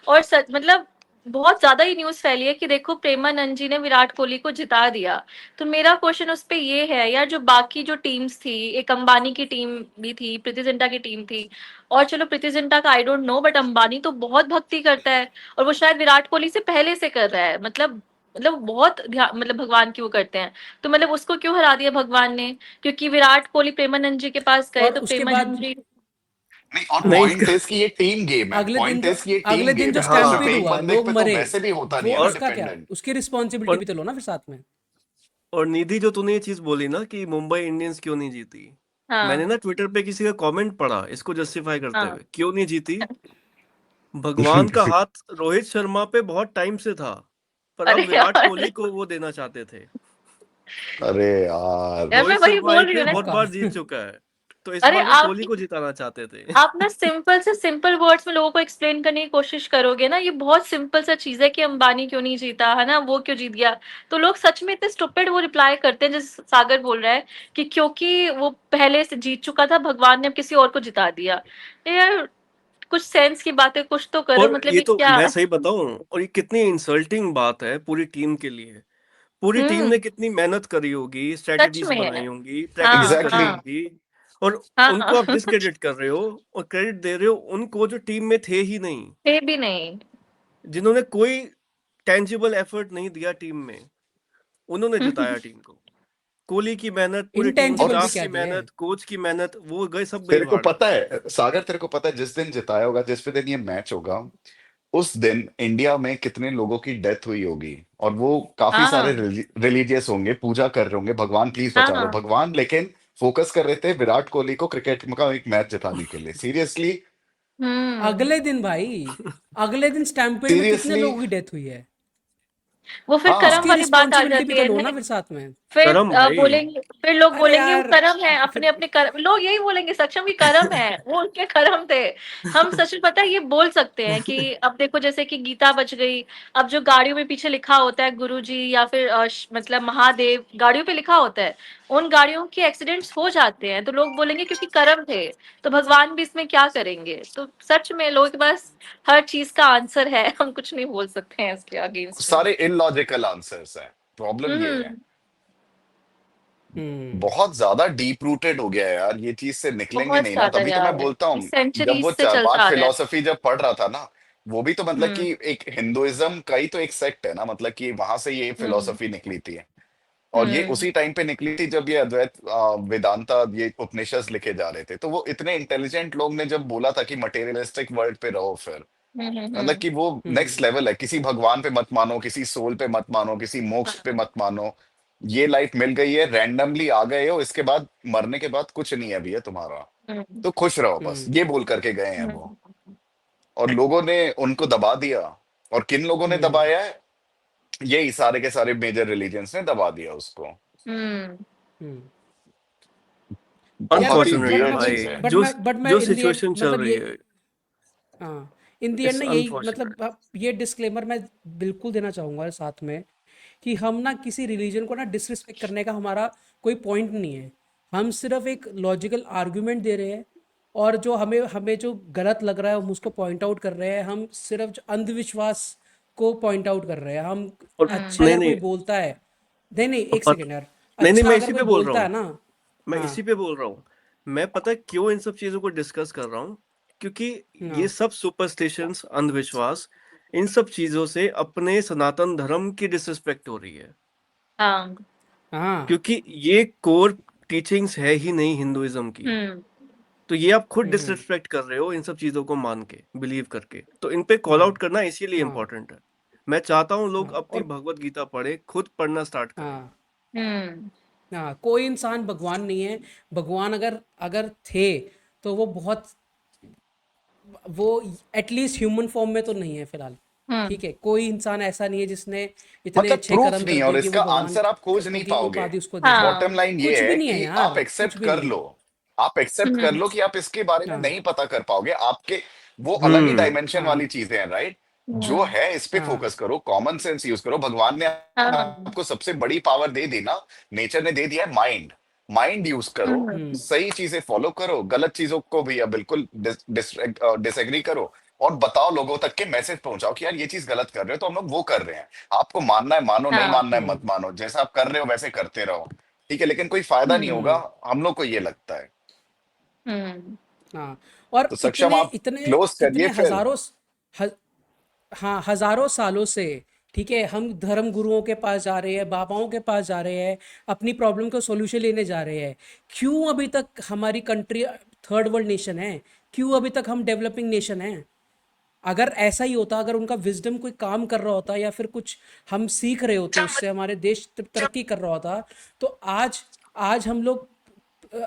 [SPEAKER 4] और सच मतलब बहुत ज्यादा ही न्यूज फैली है कि देखो प्रेमानंद जी ने विराट कोहली को जिता दिया। तो मेरा क्वेश्चन उस पे ये है यार, जो बाकी जो टीम्स थी, एक अंबानी की टीम भी थी, प्रीति जिंटा की टीम थी, और चलो प्रीति जिंटा का I don't know, but Ambani तो बहुत भक्ति करता है, और वो शायद विराट कोहली से पहले से कर रहा है, मतलब बहुत ध्यान, मतलब भगवान की वो करते हैं। तो मतलब उसको क्यों हरा दिया भगवान ने, क्योंकि विराट कोहली प्रेमानंद जी के पास गए,
[SPEAKER 3] और
[SPEAKER 4] तो
[SPEAKER 3] उसके
[SPEAKER 4] प्रेमानंद
[SPEAKER 3] बाद
[SPEAKER 4] जी।
[SPEAKER 2] नहीं, और
[SPEAKER 1] नहीं
[SPEAKER 2] पॉइंट इज कि ये टीम गेम है, पॉइंट इज कि ये टीम गेम
[SPEAKER 3] जो
[SPEAKER 2] है, तो सिर्फ
[SPEAKER 3] स्टैम्पीड
[SPEAKER 1] हाँ,
[SPEAKER 2] एक
[SPEAKER 3] हुआ,
[SPEAKER 2] बंदे
[SPEAKER 3] लोग
[SPEAKER 2] पे तो
[SPEAKER 3] मरे,
[SPEAKER 2] वैसे भी होता नहीं
[SPEAKER 3] वो
[SPEAKER 2] है ना
[SPEAKER 1] और
[SPEAKER 3] उसका क्या,
[SPEAKER 2] डिपेंडेंट।
[SPEAKER 3] उसकी रिस्पॉन्सिबिलिटी
[SPEAKER 1] और
[SPEAKER 3] भी तो लो ना फिर साथ में।
[SPEAKER 1] और निधि, जो तूने ये चीज बोली ना कि मुंबई इंडियंस क्यों नहीं जीती, मैंने
[SPEAKER 4] हाँ
[SPEAKER 1] ना ट्विटर पे किसी का कमेंट पढ़ा इसको जस्टिफाई करते
[SPEAKER 4] हाँ।
[SPEAKER 1] हुए, क्यों नहीं जीती। भगवान का हाथ रोहित शर्मा पे बहुत टाइम से था, पर अब
[SPEAKER 4] अरे
[SPEAKER 1] विराट
[SPEAKER 4] यार,
[SPEAKER 1] कोहली को वो देना चाहते थे।
[SPEAKER 2] अरे यार।
[SPEAKER 4] यार मैं
[SPEAKER 1] रोहित
[SPEAKER 4] वही
[SPEAKER 1] शर्मा
[SPEAKER 4] बोल रही हूँ
[SPEAKER 1] आईपीएल
[SPEAKER 4] ना।
[SPEAKER 1] बहुत
[SPEAKER 3] मौका
[SPEAKER 1] बार जीत चुका है। तो इस
[SPEAKER 4] अरे
[SPEAKER 1] बार वो
[SPEAKER 4] आप
[SPEAKER 1] कोहली को जिताना चाहते थे।
[SPEAKER 4] आप ना सिंपल से सिंपल वर्ड्स में लोगों को एक्सप्लेन करने की कोशिश करोगे ना, ये बहुत सिंपल सा चीज है कि अंबानी क्यों नहीं जीता, है ना, वो क्यों जीत गया, तो लोग सच में इतने स्टूपिड वो रिप्लाई करते हैं, जैसे सागर बोल रहा है कि क्योंकि वो पहले से जीत चुका था, भगवान ने अब किसी और को जिता दिया। यार कुछ सेंस की बातें कुछ तो करो,
[SPEAKER 1] और
[SPEAKER 4] मतलब
[SPEAKER 1] ये
[SPEAKER 4] ये
[SPEAKER 1] तो
[SPEAKER 4] क्या।
[SPEAKER 1] मैं सही बताऊं, और ये कितनी इंसल्टिंग बात है पूरी टीम के लिए। पूरी टीम ने
[SPEAKER 4] हम्म।
[SPEAKER 1] कितनी मेहनत करी होगी,
[SPEAKER 4] सच
[SPEAKER 1] स्ट्रेटजीज
[SPEAKER 4] में है।
[SPEAKER 1] बनाई होंगी, प्रैक्टिस
[SPEAKER 4] हाँ
[SPEAKER 1] करी
[SPEAKER 2] एग्जैक्टली।
[SPEAKER 4] हाँ
[SPEAKER 1] होगी, और उनको
[SPEAKER 4] हाँ।
[SPEAKER 1] आप डिस्क्रेडिट कर रहे हो और क्रेडिट दे रहे हो उनको जो टीम में थे ही नहीं,
[SPEAKER 4] थे भी नहीं।
[SPEAKER 1] जिन्होंने कोई टेंजिबल एफर्ट नहीं दिया टीम में, उन्होंने जिताया टीम को। कोहली की मेहनत, पूरी टीम
[SPEAKER 2] और
[SPEAKER 3] इंटेंजिबल भी
[SPEAKER 1] स्टाफ
[SPEAKER 3] क्या
[SPEAKER 1] की
[SPEAKER 3] दिया है।
[SPEAKER 1] मेहनत, कोच की मेहनत, वो गए सब गई
[SPEAKER 2] तेरे को
[SPEAKER 1] भाड़ में।
[SPEAKER 2] पता है सागर, तेरे को पता है जिस दिन जिताया होगा, जिस दिन ये मैच होगा, उस दिन इंडिया में कितने लोगों की डेथ हुई होगी, और वो काफी सारे
[SPEAKER 4] हाँ
[SPEAKER 2] रिलीजियस होंगे, पूजा कर रहे होंगे, भगवान प्लीज बचा लो
[SPEAKER 4] हाँ।
[SPEAKER 2] भगवान, लेकिन फोकस कर रहे थे विराट कोहली को क्रिकेट का एक मैच जिताने के लिए। सीरियसली,
[SPEAKER 4] हम्म।
[SPEAKER 3] अगले दिन भाई, अगले दिन स्टैम्पेड में कितने
[SPEAKER 2] सीरियसली।
[SPEAKER 3] लोगों की डेथ हुई है।
[SPEAKER 4] वो फिर कर्म
[SPEAKER 2] हाँ,
[SPEAKER 3] उसकी
[SPEAKER 4] वाली बात आ
[SPEAKER 3] रिस्पॉन्सिबिलिटी भी
[SPEAKER 4] जाती
[SPEAKER 3] तो
[SPEAKER 4] है
[SPEAKER 3] लो
[SPEAKER 4] ना।
[SPEAKER 3] ना फिर साथ में।
[SPEAKER 4] फिर
[SPEAKER 1] करम भाई।
[SPEAKER 4] बोलेंगे, फिर लोग
[SPEAKER 3] अरे
[SPEAKER 4] बोलेंगे वो
[SPEAKER 3] यार,
[SPEAKER 4] कर्म है,
[SPEAKER 3] फिर
[SPEAKER 4] अपने अपने कर्म, लोग यही बोलेंगे सक्षम की कर्म है, वो उनके कर्म थे। हम सच में पता है ये बोल सकते हैं कि अब देखो जैसे कि गीता बच गई, अब जो गाड़ियों में पीछे लिखा होता है गुरु जी या फिर मतलब महादेव, गाड़ियों पे लिखा होता है, उन गाड़ियों के एक्सीडेंट्स हो जाते हैं, तो लोग बोलेंगे क्योंकि कर्म थे, तो भगवान भी इसमें क्या करेंगे। तो सच में लोगों के पास हर चीज का आंसर है, हम कुछ नहीं बोल सकते हैं इसके अगेंस्ट में।
[SPEAKER 2] सारे इलॉजिकल आंसर्स हैं। प्रॉब्लम ये है,
[SPEAKER 4] हम्म।
[SPEAKER 3] हम्म।
[SPEAKER 2] बहुत ज्यादा डीप रूटेड हो गया है यार, ये चीज से निकलेंगे
[SPEAKER 4] बहुत
[SPEAKER 2] नहीं ना,
[SPEAKER 4] ज्यादा
[SPEAKER 2] तभी तो मैं
[SPEAKER 4] यार,
[SPEAKER 2] बोलता
[SPEAKER 4] ये
[SPEAKER 2] हूँ। जब
[SPEAKER 4] सेंचुरीज
[SPEAKER 2] वो
[SPEAKER 4] से
[SPEAKER 2] चार
[SPEAKER 4] चलता
[SPEAKER 2] पांच
[SPEAKER 4] आ रहा है।
[SPEAKER 2] फिलोसफी जब पढ़ रहा था ना, वो भी तो मतलब
[SPEAKER 4] हम्म
[SPEAKER 2] कि एक हिंदुइज्म का ही तो एक सेक्ट है ना, मतलब कि वहां से ये
[SPEAKER 4] हम्म
[SPEAKER 2] फिलोसफी निकली थी। और ये
[SPEAKER 4] हम्म
[SPEAKER 2] उसी टाइम पे निकली थी जब ये अद्वैत वेदांता, ये उपनिषद लिखे जा रहे थे, तो वो इतने इंटेलिजेंट लोग ने जब बोला था कि मटेरियलिस्टिक वर्ल्ड पे रहो, फिर मतलब
[SPEAKER 4] हम्म।
[SPEAKER 2] कि वो नेक्स्ट
[SPEAKER 3] हम्म।
[SPEAKER 2] लेवल है। किसी भगवान पे मत मानो, किसी सोल पे मत मानो, किसी मोक्ष पे
[SPEAKER 4] हाँ।
[SPEAKER 2] मत मानो। ये लाइफ मिल गई है, रैंडमली आ गए हो, इसके बाद मरने के बाद कुछ नहीं है अभी है तुम्हारा,
[SPEAKER 4] हम्म
[SPEAKER 2] तो खुश रहो बस,
[SPEAKER 3] हम्म।
[SPEAKER 2] ये बोल करके गए हैं वो।
[SPEAKER 4] हम्म
[SPEAKER 2] और लोगों ने उनको दबा दिया। और किन लोगों ने
[SPEAKER 3] हम्म।
[SPEAKER 2] दबाया है? यही सारे के सारे मेजर रिलीजन्स ने दबा दिया उसको।
[SPEAKER 4] हम्म।
[SPEAKER 3] हम्म। यार
[SPEAKER 2] बहुत
[SPEAKER 3] but
[SPEAKER 2] he
[SPEAKER 3] but
[SPEAKER 1] unfortunate
[SPEAKER 2] weird
[SPEAKER 3] मैं
[SPEAKER 2] चीज
[SPEAKER 1] भाई,
[SPEAKER 2] है।
[SPEAKER 3] बट
[SPEAKER 1] जो
[SPEAKER 3] मैं बट मैं
[SPEAKER 1] जो
[SPEAKER 3] इन दी एंड
[SPEAKER 1] सिचुएशन चल
[SPEAKER 3] मतलब
[SPEAKER 1] रही
[SPEAKER 3] ये,
[SPEAKER 1] है,
[SPEAKER 3] हाँ, इन दी एंड
[SPEAKER 1] इट्स
[SPEAKER 3] ना यही मतलब
[SPEAKER 1] अनफॉर्चुनेट।
[SPEAKER 3] ये डिस्क्लेमर मैं बिल्कुल देना चाहूँगा साथ में कि हम ना किसी रिलीजन को ना डिसरिस्पेक्ट करने का हमारा कोई पॉइंट नहीं है। हम सिर्फ एक लॉजिकल आर्गुमेंट दे रहे हैं, और जो हमें हमें जो गलत लग रहा है हम उसको पॉइंट आउट कर रहे हैं। हम सिर्फ जो अंधविश्वास को पॉइंट आउट कर रहे हैं। हम
[SPEAKER 1] और
[SPEAKER 3] अच्छा
[SPEAKER 1] नहीं
[SPEAKER 3] अगर
[SPEAKER 1] नहीं,
[SPEAKER 3] कोई बोलता है, नहीं नहीं
[SPEAKER 1] और
[SPEAKER 3] एक सेकेंड यार,
[SPEAKER 1] नहीं नहीं,
[SPEAKER 3] अच्छा
[SPEAKER 1] मैं
[SPEAKER 3] अगर
[SPEAKER 1] इसी
[SPEAKER 3] कोई
[SPEAKER 1] पे बोल रहा
[SPEAKER 3] बोलता है
[SPEAKER 1] हूँ,
[SPEAKER 3] ना,
[SPEAKER 1] मैं
[SPEAKER 3] हाँ
[SPEAKER 1] इसी पे बोल रहा हूँ। मैं पता है क्यों इन सब चीजों को डिस्कस कर रहा हूँ, क्योंकि ये
[SPEAKER 3] हाँ
[SPEAKER 1] सब सुपरस्टिशंस, अंधविश्वास, इन सब चीजों से अपने सनातन धर्म की डिसरिस्पेक्ट हो रही है,
[SPEAKER 4] हाँ।
[SPEAKER 3] हाँ।
[SPEAKER 1] क्योंकि ये कोर टीचिंग्स है ही नहीं हिंदुइज्म की।
[SPEAKER 4] हम्म
[SPEAKER 1] तो ये आप खुद
[SPEAKER 3] हम्म।
[SPEAKER 1] डिसरिस्पेक्ट कर रहे हो इन सब चीजों को मान के, बिलीव करके, तो इन पे कॉल आउट
[SPEAKER 3] हाँ
[SPEAKER 1] करना इसीलिए
[SPEAKER 3] हाँ
[SPEAKER 1] इम्पोर्टेंट है। मैं चाहता हूँ लोग
[SPEAKER 3] हाँ
[SPEAKER 1] अपनी
[SPEAKER 3] और
[SPEAKER 1] भगवत गीता पढ़े, खुद पढ़ना स्टार्ट करें।
[SPEAKER 3] हाँ
[SPEAKER 4] हम्म
[SPEAKER 3] हाँ, कोई इंसान भगवान नहीं है। भगवान अगर अगर थे तो वो बहुत, वो एटलीस्ट ह्यूमन फॉर्म में तो नहीं है फिलहाल।
[SPEAKER 4] हम्म
[SPEAKER 3] ठीक है, कोई इंसान ऐसा नहीं है जिसने इतने
[SPEAKER 2] मतलब
[SPEAKER 3] अच्छे
[SPEAKER 2] प्रूफ
[SPEAKER 3] कर्म
[SPEAKER 2] नहीं
[SPEAKER 3] कर
[SPEAKER 2] है, और
[SPEAKER 3] दिए कि
[SPEAKER 2] इसका
[SPEAKER 3] वो भगवान
[SPEAKER 2] आंसर आप खोज नहीं
[SPEAKER 3] की
[SPEAKER 2] पाओगे।
[SPEAKER 3] उपाधि उसको दे दी।
[SPEAKER 2] बॉटम
[SPEAKER 4] हाँ।
[SPEAKER 2] लाइन ये
[SPEAKER 3] कुछ भी
[SPEAKER 2] है
[SPEAKER 3] नहीं है
[SPEAKER 2] कि आप
[SPEAKER 3] यार, कुछ
[SPEAKER 2] एक्सेप्ट
[SPEAKER 3] भी
[SPEAKER 2] कर
[SPEAKER 3] नहीं
[SPEAKER 2] लो,
[SPEAKER 3] है।
[SPEAKER 2] आप एक्सेप्ट कर
[SPEAKER 4] हम्म
[SPEAKER 2] लो कि आप इसके बारे में
[SPEAKER 3] हाँ
[SPEAKER 2] नहीं पता कर पाओगे, आपके वो अलग ही
[SPEAKER 1] हम्म।
[SPEAKER 2] डायमेंशन वाली
[SPEAKER 3] हाँ
[SPEAKER 2] चीजें हैं, राइट? जो
[SPEAKER 4] हम्म।
[SPEAKER 2] है इस पे
[SPEAKER 3] हाँ
[SPEAKER 2] फोकस करो, कॉमन सेंस यूज करो। भगवान ने
[SPEAKER 4] हाँ।
[SPEAKER 2] आपको सबसे बड़ी पावर दे दी ना, नेचर ने दे दिया है माइंड। माइंड यूज करो,
[SPEAKER 3] हम्म
[SPEAKER 2] सही चीजें फॉलो करो, गलत चीजों को भी बिल्कुल डिसएग्री करो, और बताओ लोगों तक के मैसेज पहुंचाओ कि यार ये चीज गलत कर रहे हो, तो हम लोग वो कर रहे हैं। आपको मानना है मानो, नहीं
[SPEAKER 4] हाँ।
[SPEAKER 2] मानना है मत मानो, जैसा आप कर रहे हो वैसे करते रहो, ठीक है, लेकिन कोई फायदा नहीं होगा,
[SPEAKER 3] हम्म।
[SPEAKER 2] हम लोग को ये लगता है।
[SPEAKER 4] हम्म
[SPEAKER 3] हाँ और
[SPEAKER 2] तो सक्षम,
[SPEAKER 3] इतने
[SPEAKER 2] आप
[SPEAKER 3] इतने
[SPEAKER 2] क्लोज करिए
[SPEAKER 3] इतने
[SPEAKER 2] फिर।
[SPEAKER 3] ह, हाँ हजारों सालों से, ठीक है, हम धर्म गुरुओं के पास जा रहे हैं, बाबाओं के पास जा रहे हैं, अपनी प्रॉब्लम का सॉल्यूशन लेने जा रहे हैं। क्यों अभी तक हमारी कंट्री थर्ड वर्ल्ड नेशन है? क्यों अभी तक हम डेवलपिंग नेशन हैं? अगर ऐसा ही होता, अगर उनका विजडम कोई काम कर रहा होता या फिर कुछ हम सीख रहे होते उससे, हमारे देश तरक्की कर रहा होता, तो आज आज हम लोग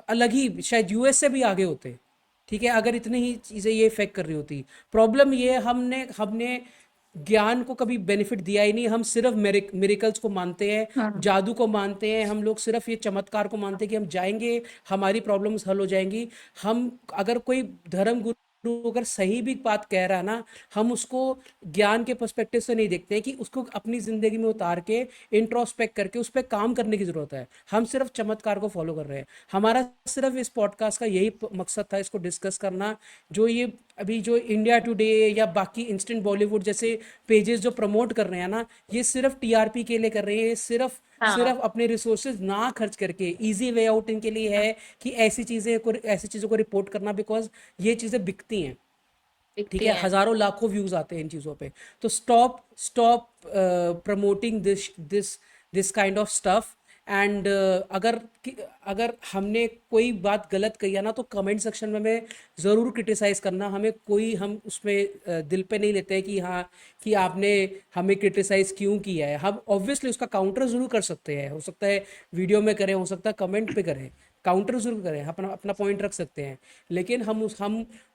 [SPEAKER 3] अलग ही, शायद यूएस से भी आगे होते। ठीक है, अगर इतनी ही चीज़ें ये इफेक्ट कर रही होती। प्रॉब्लम ये है, हमने हमने ज्ञान को कभी बेनिफिट दिया ही नहीं। हम सिर्फ मिरेकल्स को मानते हैं,
[SPEAKER 4] हाँ
[SPEAKER 3] जादू को मानते हैं, हम लोग सिर्फ ये चमत्कार को मानते हैं कि हम जाएंगे हमारी प्रॉब्लम्स हल हो जाएंगी। हम अगर कोई धर्म गुरु अगर सही भी बात कह रहा है ना, हम उसको ज्ञान के पर्सपेक्टिव से नहीं देखते हैं कि उसको अपनी जिंदगी में उतार के इंट्रोस्पेक्ट करके उस पर काम करने की जरूरत है। हम सिर्फ चमत्कार को फॉलो कर रहे हैं। हमारा सिर्फ इस पॉडकास्ट का यही मकसद था, इसको डिस्कस करना। जो ये अभी जो इंडिया टुडे या बाकी इंस्टेंट बॉलीवुड जैसे पेजेस जो प्रमोट कर रहे हैं ना, ये सिर्फ टीआरपी के लिए कर रहे हैं। ये सिर्फ
[SPEAKER 4] हाँ
[SPEAKER 3] अपने रिसोर्सेज ना खर्च करके इजी वे आउट इनके लिए है कि ऐसी चीज़ों को रिपोर्ट करना, बिकॉज ये चीज़ें बिकती हैं। ठीक
[SPEAKER 4] दिखती
[SPEAKER 3] है,
[SPEAKER 4] हैं।
[SPEAKER 3] हजारों लाखों व्यूज आते हैं इन चीज़ों पे। तो stop stop promoting this kind of stuff. And अगर हमने कोई बात गलत कही है ना, तो कमेंट सेक्शन में हमें ज़रूर क्रिटिसाइज़ करना। हम उसमें दिल पे नहीं लेते हैं कि हाँ, कि आपने हमें क्रिटिसाइज़ क्यों किया है। हम ऑब्वियसली उसका काउंटर ज़रूर कर सकते हैं, हो सकता है वीडियो में करें, हो सकता है कमेंट पे करें, काउंटर जरूर करें, अपना अपना पॉइंट रख सकते हैं। लेकिन हम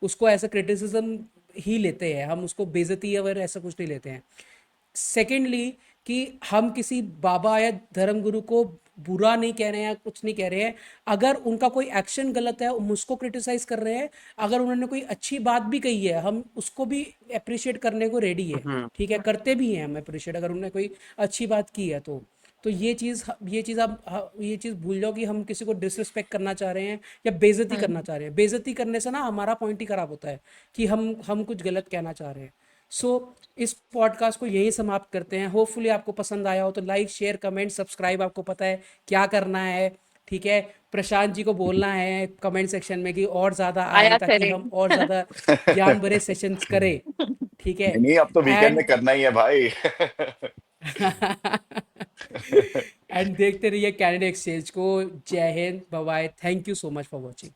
[SPEAKER 3] उसको ऐसा क्रिटिसिज्म ही लेते हैं, हम उसको बेइज्जती या वगैरह ऐसा कुछ नहीं लेते हैं। सेकेंडली, कि हम किसी बाबा या धर्मगुरु को बुरा नहीं कह रहे हैं, कुछ नहीं कह रहे हैं। अगर उनका कोई एक्शन गलत है, हम उसको क्रिटिसाइज कर रहे हैं। अगर उन्होंने कोई अच्छी बात भी कही है, हम उसको भी अप्रिशिएट करने को रेडी है।
[SPEAKER 1] हम्म।
[SPEAKER 3] ठीक है, करते भी हैं हम अप्रिशिएट, अगर उन्होंने कोई अच्छी बात की है तो ये चीज़ भूल जाओ कि हम किसी को डिसरिस्पेक्ट करना चाह रहे हैं या बेइज्जती करना चाह रहे हैं। बेइज्जती करने से ना हमारा पॉइंट ही खराब होता है कि हम कुछ गलत कहना चाह रहे हैं। सो इस पॉडकास्ट को यही समाप्त करते हैं। होपफुली आपको पसंद आया हो तो लाइक, शेयर, कमेंट, सब्सक्राइब, आपको पता है क्या करना है। ठीक है, प्रशांत जी को बोलना है कमेंट सेक्शन में कि और ज़्यादा आए,
[SPEAKER 4] आया
[SPEAKER 3] ताकि
[SPEAKER 4] करें।
[SPEAKER 3] हम और ज़्यादा ज्ञान भरे सेशंस करें। ठीक है,
[SPEAKER 2] नहीं नहीं, अब तो वीकेंड में
[SPEAKER 3] एंड
[SPEAKER 2] करना ही है भाई।
[SPEAKER 3] एंड देखते रहिए कैनेडा एक्सचेंज को। Jai Hind, bye bye, thank you so much for watching.